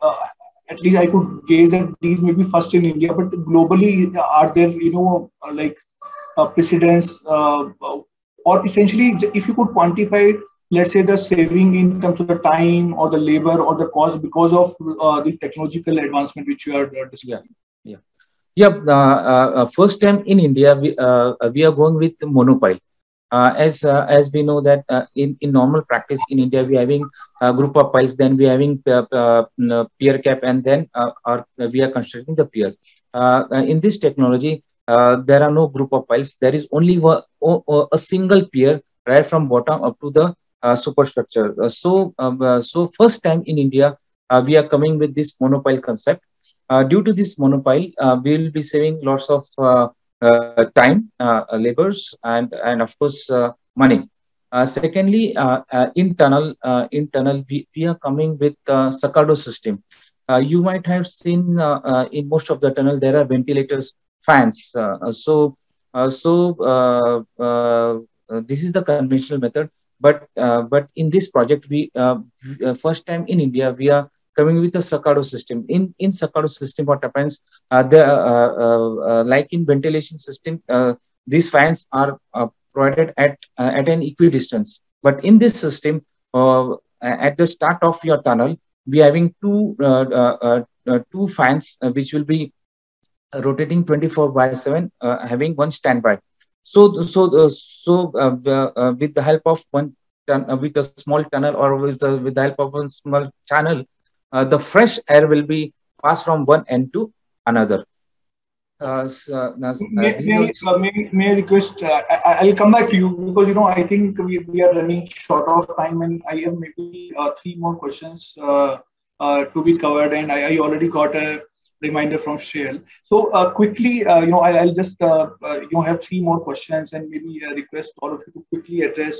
at least I could gaze at these maybe first in India, but globally, are there, precedents, or essentially, if you could quantify it, let's say the saving in terms of the time or the labor or the cost because of the technological advancement which you are discussing. First time in India, we are going with monopile. As we know that in normal practice in India, we are having a group of piles, then we are having pier cap, and then we are constructing the pier. In this technology, there are no group of piles. There is only a single pier right from bottom up to the superstructure. So first time in India, we are coming with this monopile concept. Due to this monopile, we will be saving lots of time, labors, and of course money. Secondly, in tunnel, we are coming with Sacado system. You might have seen in most of the tunnel there are ventilators, fans. This is the conventional method. But in this project, we first time in India, we are coming with a Sacado system. In Sacado system, what happens? Like in ventilation system, these fans are provided at an equidistance. But in this system, at the start of your tunnel, we are having two fans which will be rotating 24/7, having one standby. So with the help of with a small tunnel, or with the help of one small channel, the fresh air will be passed from one end to another. May I request? I'll come back to you, because I think we are running short of time, and I have maybe 3 more questions. to be covered, and I already got a reminder from Shreyal. So quickly, I'll just have 3 more questions, and maybe request all of you to quickly address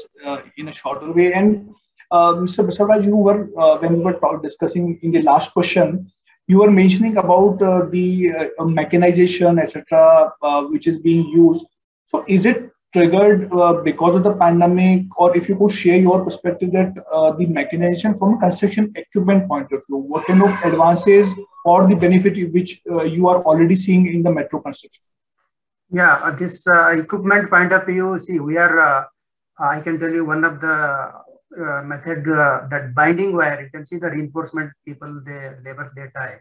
in a shorter way. And Mr. Basavaraj, you were when we were discussing in the last question, you were mentioning about the mechanization, etc., which is being used. So is it triggered because of the pandemic, or if you could share your perspective that the mechanization from a construction equipment point of view, what kind of advances or the benefit which you are already seeing in the metro construction? Yeah, this equipment point of view, see, we are, I can tell you one of the method that binding wire, you can see the reinforcement people, labor they tie.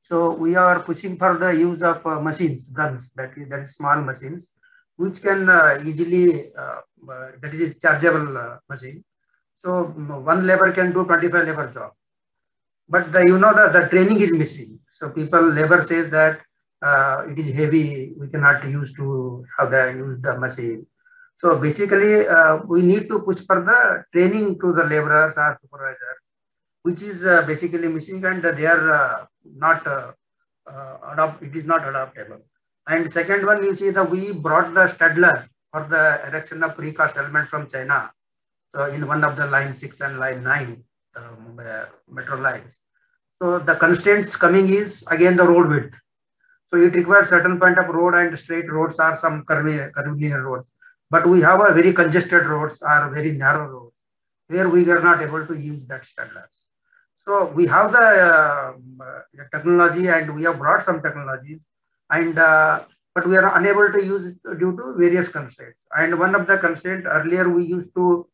So we are pushing for the use of machines, guns, that is small machines, which can easily, that is a chargeable machine. So one labor can do 25 labor job. But the training is missing. So labor says that it is heavy, we cannot use to use the machine. So basically, we need to push for the training to the laborers or supervisors, which is basically missing, and they are not it is not adaptable. And second one, you see that we brought the Stadler for the erection of precast element from China. So in one of the line 6 and line 9 metro lines. So the constraints coming is again the road width. So it requires certain point of road, and straight roads are some curvilinear roads. But we have a very congested roads or very narrow roads where we are not able to use that Stadlers. So we have the technology, and we have brought some technologies, and but we are unable to use it due to various constraints. And one of the constraints earlier, we used to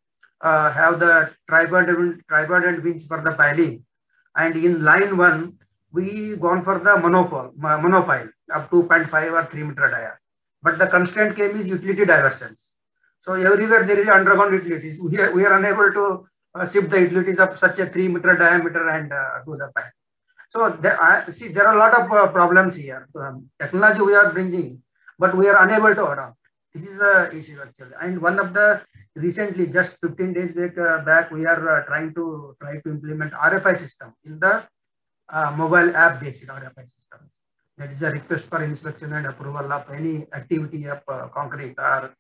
have the tripod and winch for the piling, and in line 1 we gone for the monopile up to 2.5 or 3 meter dia. But the constraint came is utility diversions. So everywhere there is underground utilities. We are unable to shift the utilities of such a 3 meter diameter and do the pipe. So there are a lot of problems here. Technology we are bringing, but we are unable to adopt. This is the issue actually. And one of the recently, just 15 days back, we are trying to implement RFI system in the mobile app based RFI system. That is a request for inspection and approval of any activity of concrete or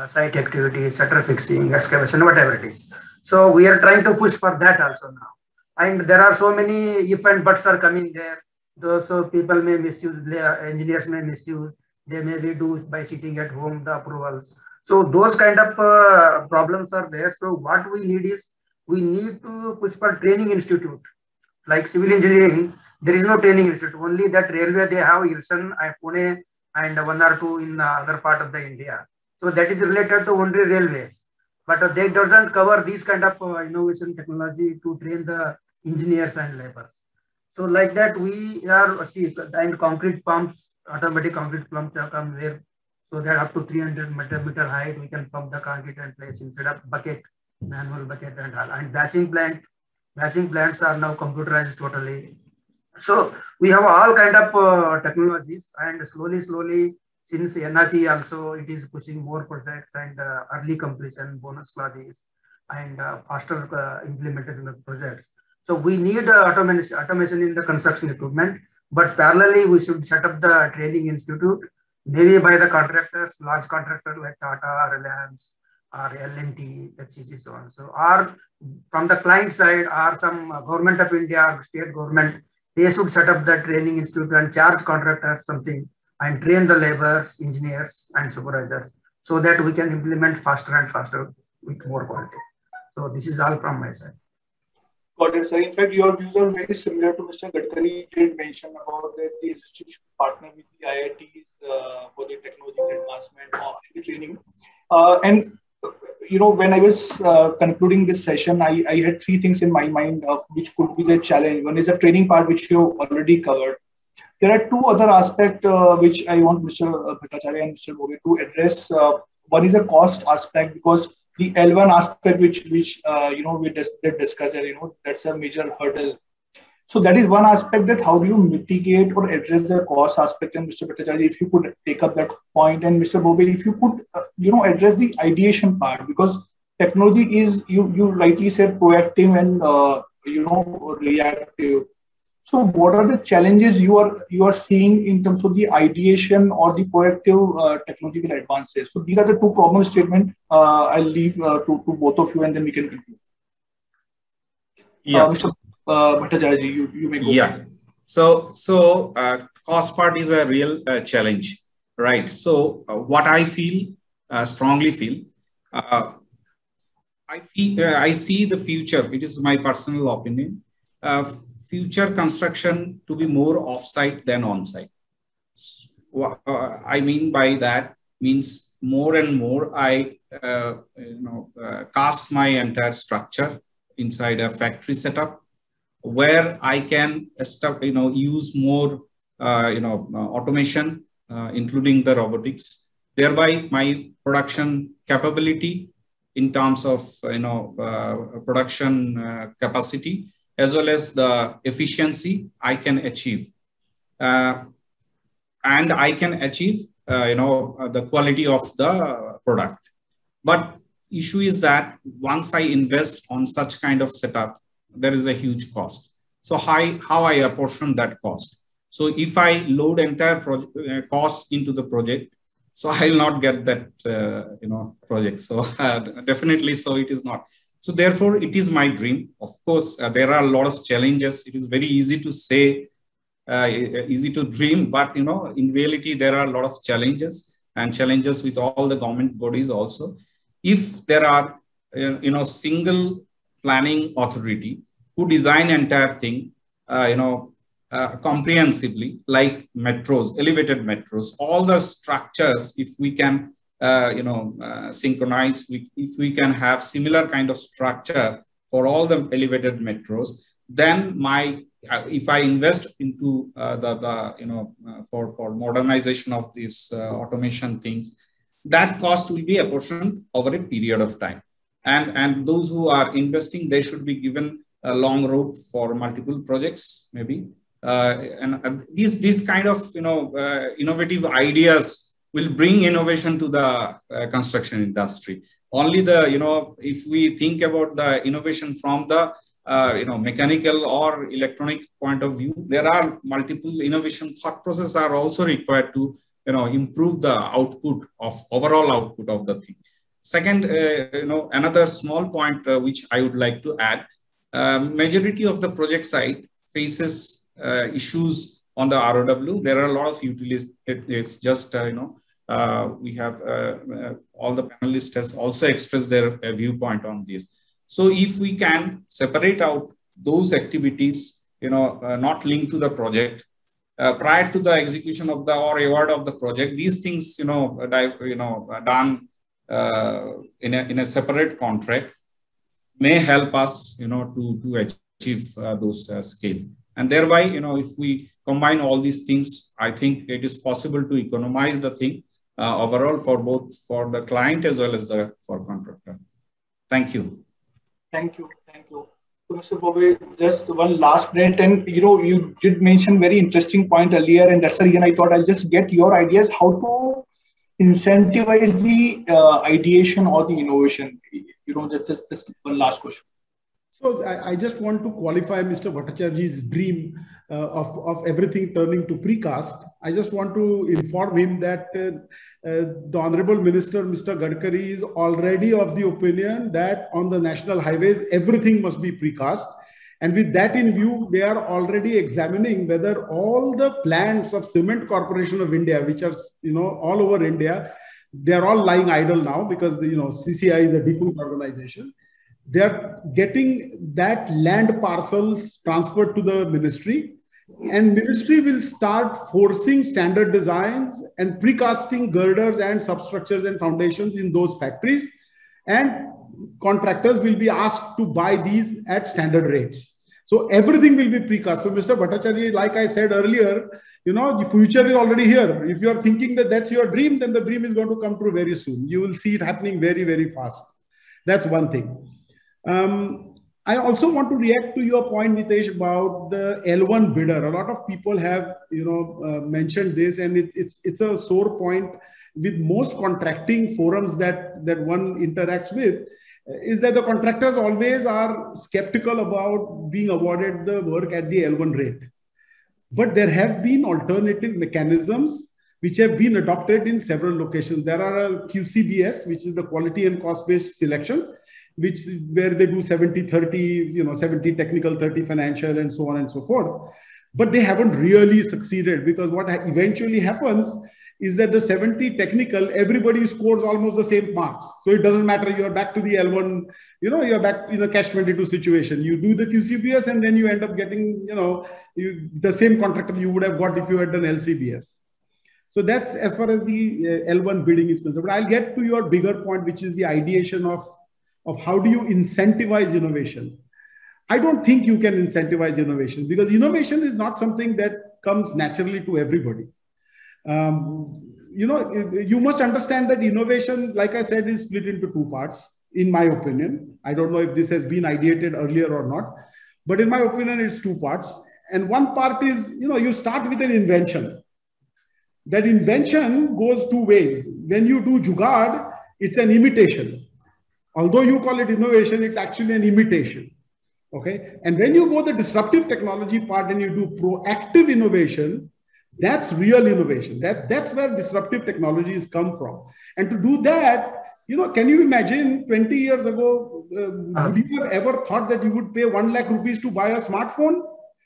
site activity, shutter fixing, excavation, whatever it is. So we are trying to push for that also now. And there are so many if and buts are coming there. So people may misuse, engineers may misuse, they may be do by sitting at home the approvals. So those kind of problems are there. So what we need is, we need to push for training institute. Like civil engineering, there is no training institute. Only that railway they have Ilsan, Pune, and 1 or 2 in other part of the India. So that is related to only railways. But they doesn't cover these kind of innovation technology to train the engineers and laborers. So like that we are, and concrete pumps, automatic concrete pumps have come here. So that up to 300 meter height, we can pump the concrete and place instead of bucket, manual bucket and all. And batching plants are now computerized totally. So we have all kind of technologies, and slowly, since NIP also, it is pushing more projects and early completion, bonus clauses, and faster implementation of projects. So we need automation in the construction equipment, but parallelly we should set up the training institute, maybe by the contractors, large contractors like Tata, Reliance, or L&T, HCC, so on. So, or from the client side, or some government of India or state government, they should set up the training institute and charge contractors something and train the laborers, engineers, and supervisors, so that we can implement faster and faster with more quality. So this is all from my side. Got it, sir. In fact, your views are very similar to Mr. Gadkari. Did mention about that the industry should partner with the IITs for the technological advancement or the training. And when I was concluding this session, I had 3 things in my mind of which could be the challenge. One is the training part, which you already covered. There are 2 other aspects which I want Mr. Bhattacharya and Mr. Bobe to address. One is a cost aspect, because the L1 aspect, which we did discuss here, that's a major hurdle. So that is one aspect, that how do you mitigate or address the cost aspect? And Mr. Bhattacharya, if you could take up that point, and Mr. Bobe, if you could, address the ideation part, because technology is, you rightly said, proactive and reactive. So what are the challenges you are seeing in terms of the ideation or the proactive technological advances? So these are the two problem statements. I'll leave to both of you, and then we can conclude. Yeah, Mr. Bhattacharya, you may go. Yeah. So cost part is a real challenge, right? So what I feel, strongly feel, I see the future. It is my personal opinion. Future construction to be more off-site than on-site. I mean by that means more and more I cast my entire structure inside a factory setup where I can use more automation, including the robotics. Thereby, my production capability in terms of production capacity as well as the efficiency I can achieve, and I can achieve the quality of the product. But issue is that once I invest on such kind of setup, there is a huge cost. So how I apportion that cost? So if I load entire cost into the project, so I'll not get that project. So definitely, so it is not. So therefore, it is my dream. Of course, there are a lot of challenges. It is very easy to say, easy to dream, but in reality, there are a lot of challenges and challenges with all the government bodies also. If there are single planning authority who design entire thing, comprehensively, like metros, elevated metros, all the structures, if we can synchronize, if we can have similar kind of structure for all the elevated metros, then if I invest into for modernization of these automation things, that cost will be apportioned over a period of time. And those who are investing, they should be given a long road for multiple projects, maybe. And these kind of innovative ideas will bring innovation to the construction industry. Only if we think about the innovation from the mechanical or electronic point of view, there are multiple innovation thought processes are also required to improve the overall output of the thing. Second, another small point which I would like to add, majority of the project site faces issues on the ROW. There are a lot of utilities. It's just we have all the panelists has also expressed their viewpoint on this. So if we can separate out those activities, not linked to the project, prior to the execution of or award of the project, these things, done in a separate contract may help us, to achieve those scale. And thereby, if we combine all these things, I think it is possible to economize the thing overall for the client as well as for contractor. Thank you. Thank you. So, Mr. Bobby, just one last minute, and you did mention very interesting point earlier, and that's the reason I thought I'll just get your ideas how to incentivize the ideation or the innovation. Just one last question. So I just want to qualify Mr. Bhattacharya's dream of everything turning to precast. I just want to inform him that the Honorable Minister, Mr. Gadkari, is already of the opinion that on the national highways, everything must be precast. And with that in view, they are already examining whether all the plants of Cement Corporation of India, which are all over India, they are all lying idle now because CCI is a defunct organization. They are getting that land parcels transferred to the ministry, and ministry will start forcing standard designs and precasting girders and substructures and foundations in those factories, and contractors will be asked to buy these at standard rates. So everything will be precast. So Mr. Bhattacharya, like I said earlier, the future is already here. If you are thinking that that's your dream, then the dream is going to come true very soon. You will see it happening very, very fast. That's one thing. I also want to react to your point, Nitesh, about the L1 bidder. A lot of people have, mentioned this, and it's a sore point with most contracting forums that one interacts with. is that the contractors always are skeptical about being awarded the work at the L1 rate. But there have been alternative mechanisms which have been adopted in several locations. There are a QCBS, which is the quality and cost-based selection, where they do 70-30, 70 technical, 30 financial, and so on and so forth. But they haven't really succeeded, because what eventually happens is that the 70 technical, everybody scores almost the same marks. So it doesn't matter, you're back to the L1, you're back in a catch-22 situation. You do the QCBS and then you end up getting, the same contractor you would have got if you had done LCBS. So that's as far as the L1 bidding is concerned. But I'll get to your bigger point, which is the ideation of how do you incentivize innovation. I don't think you can incentivize innovation, because innovation is not something that comes naturally to everybody. You must understand that innovation, like I said, is split into two parts, in my opinion. I don't know if this has been ideated earlier or not, but in my opinion, it's two parts. And one part is, you start with an invention. That invention goes two ways. When you do jugaad, it's an imitation. Although you call it innovation, it's actually an imitation. Okay. And when you go the disruptive technology part and you do proactive innovation, that's real innovation. That's where disruptive technologies come from. And to do that, can you imagine 20 years ago, would you have ever thought that you would pay 1 lakh rupees to buy a smartphone?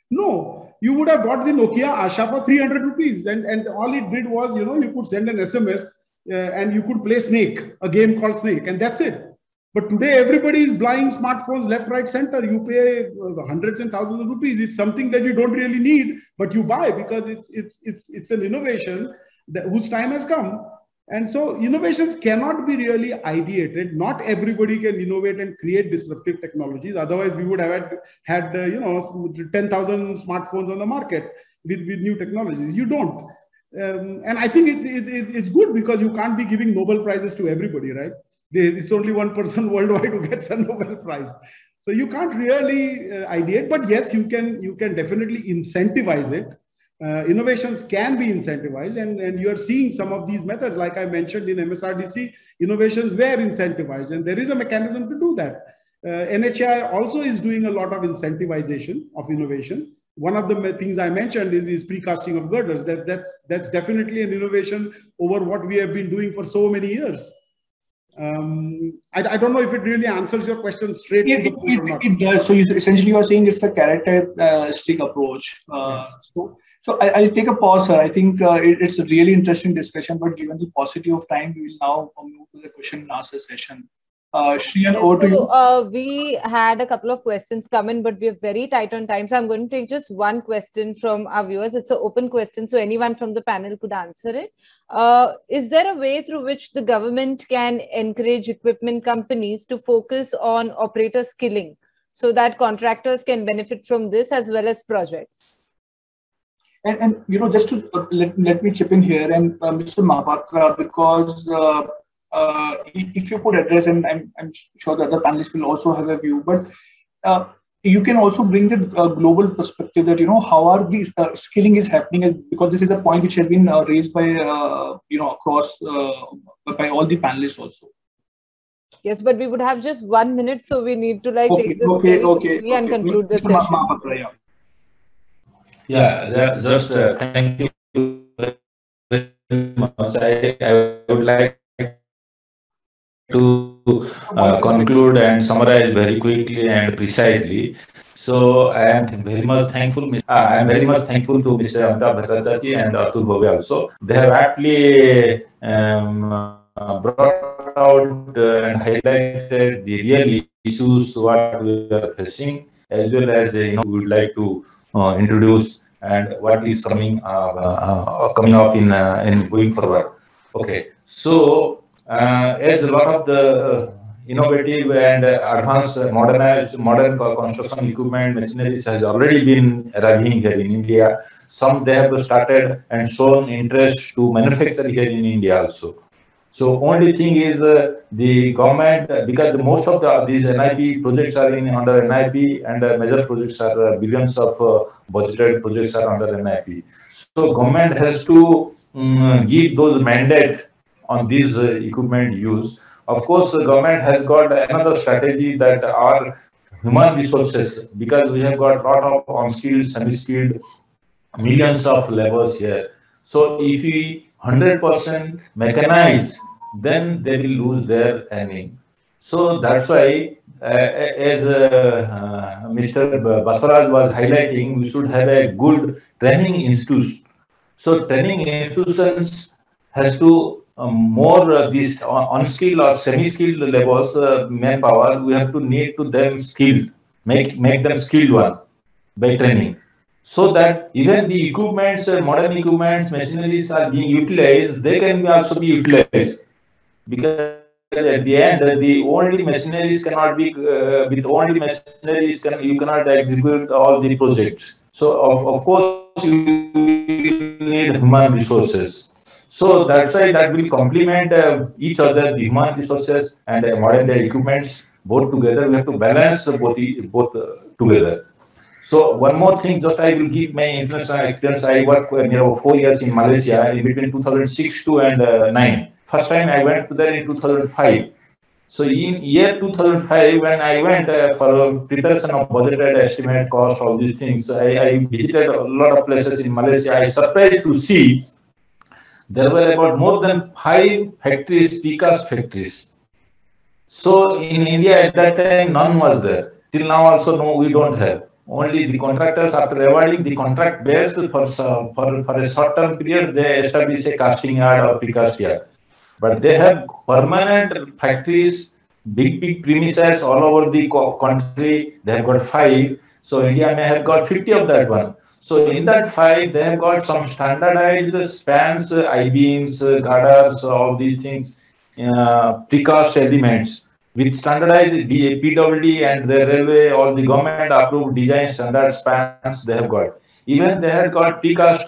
No, you would have bought the Nokia Asha for 300 rupees. And all it did was, you could send an SMS and you could play Snake, a game called Snake, and that's it. But today, everybody is buying smartphones left, right, center. You pay hundreds and thousands of rupees. It's something that you don't really need, but you buy because it's an innovation whose time has come. And so innovations cannot be really ideated. Not everybody can innovate and create disruptive technologies. Otherwise, we would have had 10,000 smartphones on the market with new technologies. You don't. And I think it's good, because you can't be giving Nobel Prizes to everybody, right? It's only one person worldwide who gets a Nobel Prize. So you can't really ideate, but yes, you can definitely incentivize it. Innovations can be incentivized, and you're seeing some of these methods. Like I mentioned, in MSRDC, innovations were incentivized, and there is a mechanism to do that. NHAI also is doing a lot of incentivization of innovation. One of the things I mentioned is precasting of girders. That's definitely an innovation over what we have been doing for so many years. I don't know if it really answers your question straight. It does. So essentially you are saying it's a carrot stick approach. So I'll take a pause, sir. I think it's a really interesting discussion, but given the paucity of time, we will now move to the question and answer session. Shriyan, over to you. We had a couple of questions come in, but we are very tight on time. So I'm going to take just one question from our viewers. It's an open question, so anyone from the panel could answer it. Is there a way through which the government can encourage equipment companies to focus on operator skilling so that contractors can benefit from this as well as projects? And just to let me chip in here, and Mr. Mahapatra, because if you could address, and I'm sure the other panelists will also have a view, but you can also bring the global perspective that, how are these skilling is happening, because this is a point which has been raised by, across by all the panelists also. Yes, but we would have just 1 minute, so we need to take this quickly and conclude this session. Yeah, just thank you very much. I would like to conclude and summarize very quickly and precisely. So I am very much thankful. I am very much thankful to Mr. Amitabh Bhattacharya and Atul Bhave also. They have aptly brought out and highlighted the real issues what we are facing, as well as we would like to introduce and what is coming up in going forward. Okay, so as a lot of the innovative and advanced modern construction equipment machineries has already been arriving here in India. Some they have started and shown interest to manufacture here in India also. So only thing is the government, because most of these NIP projects are under NIP, and major projects are billions of budgeted projects are under NIP. So government has to give those mandate on these equipment use. Of course, the government has got another strategy that our human resources, because we have got a lot of unskilled, semi-skilled, millions of laborers here. So if we 100% mechanize, then they will lose their earning. So that's why, as Mr. Basaraj was highlighting, we should have a good training institute. So training institutions has to more this unskilled or semi-skilled laborers manpower. We have to need to them skilled, make them skilled one by training, so that even the equipments, modern equipments, machineries are being utilized. They can also be utilized, because at the end, the only machineries cannot be with only machineries you cannot execute all the projects. So of course you need human resources. So that's why that will complement each other, the human resources and modern day equipments both together. We have to balance both together. So one more thing, just I will give my international experience. I worked near 4 years in Malaysia in between 2006 to and 9. First time I went to there in 2005. So in year 2005, when I went for preparation of budgeted estimate, cost, all these things, I visited a lot of places in Malaysia. I surprised to see there were about more than 5 factories, precast factories. So in India at that time, none was there. Till now also, no, we don't have. Only the contractors, after awarding the contract based for a short-term period, they establish a casting yard or precast yard. But they have permanent factories, big premises all over the country. They have got 5. So India may have got 50 of that one. So in that 5, they have got some standardized spans, I-beams, girders, all these things, precast elements with standardized PWD and the railway or the government approved design standard spans they have got. Even they have got precast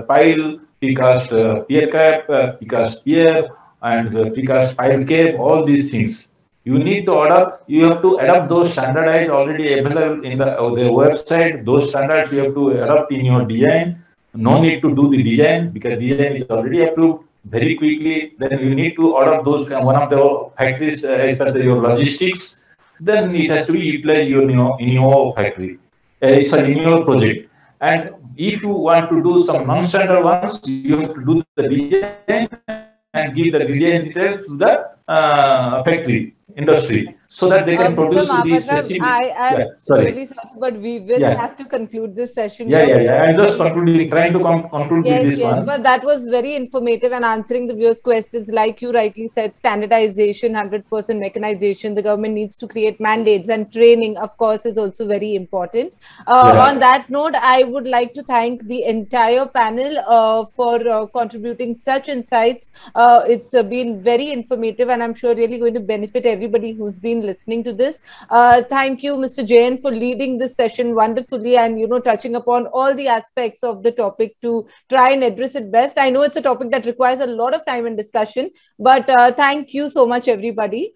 pile, precast pier cap, precast pier, and precast pile cap, all these things. You need to adopt, you have to adopt those standardized already available in the website. Those standards you have to adopt in your design. No need to do the design because design is already approved very quickly. Then you need to adopt those one of the factories as per your logistics. Then it has to be utilized in your factory. Sorry, in your project. And if you want to do some non-standard ones, you have to do the design and give the design details to the factory industry, so that they can produce these specific. I'm really sorry, but we will have to conclude this session. I'm just concluding, trying to conclude with this one. But that was very informative and answering the viewers' questions. Like you rightly said, standardization, 100% mechanization. The government needs to create mandates, and training, of course, is also very important. On that note, I would like to thank the entire panel for contributing such insights. It's been very informative, and I'm sure really going to benefit everybody who's been listening to this. Thank you, Mr. Jain, for leading this session wonderfully and touching upon all the aspects of the topic to try and address it best. I know it's a topic that requires a lot of time and discussion, but thank you so much, everybody.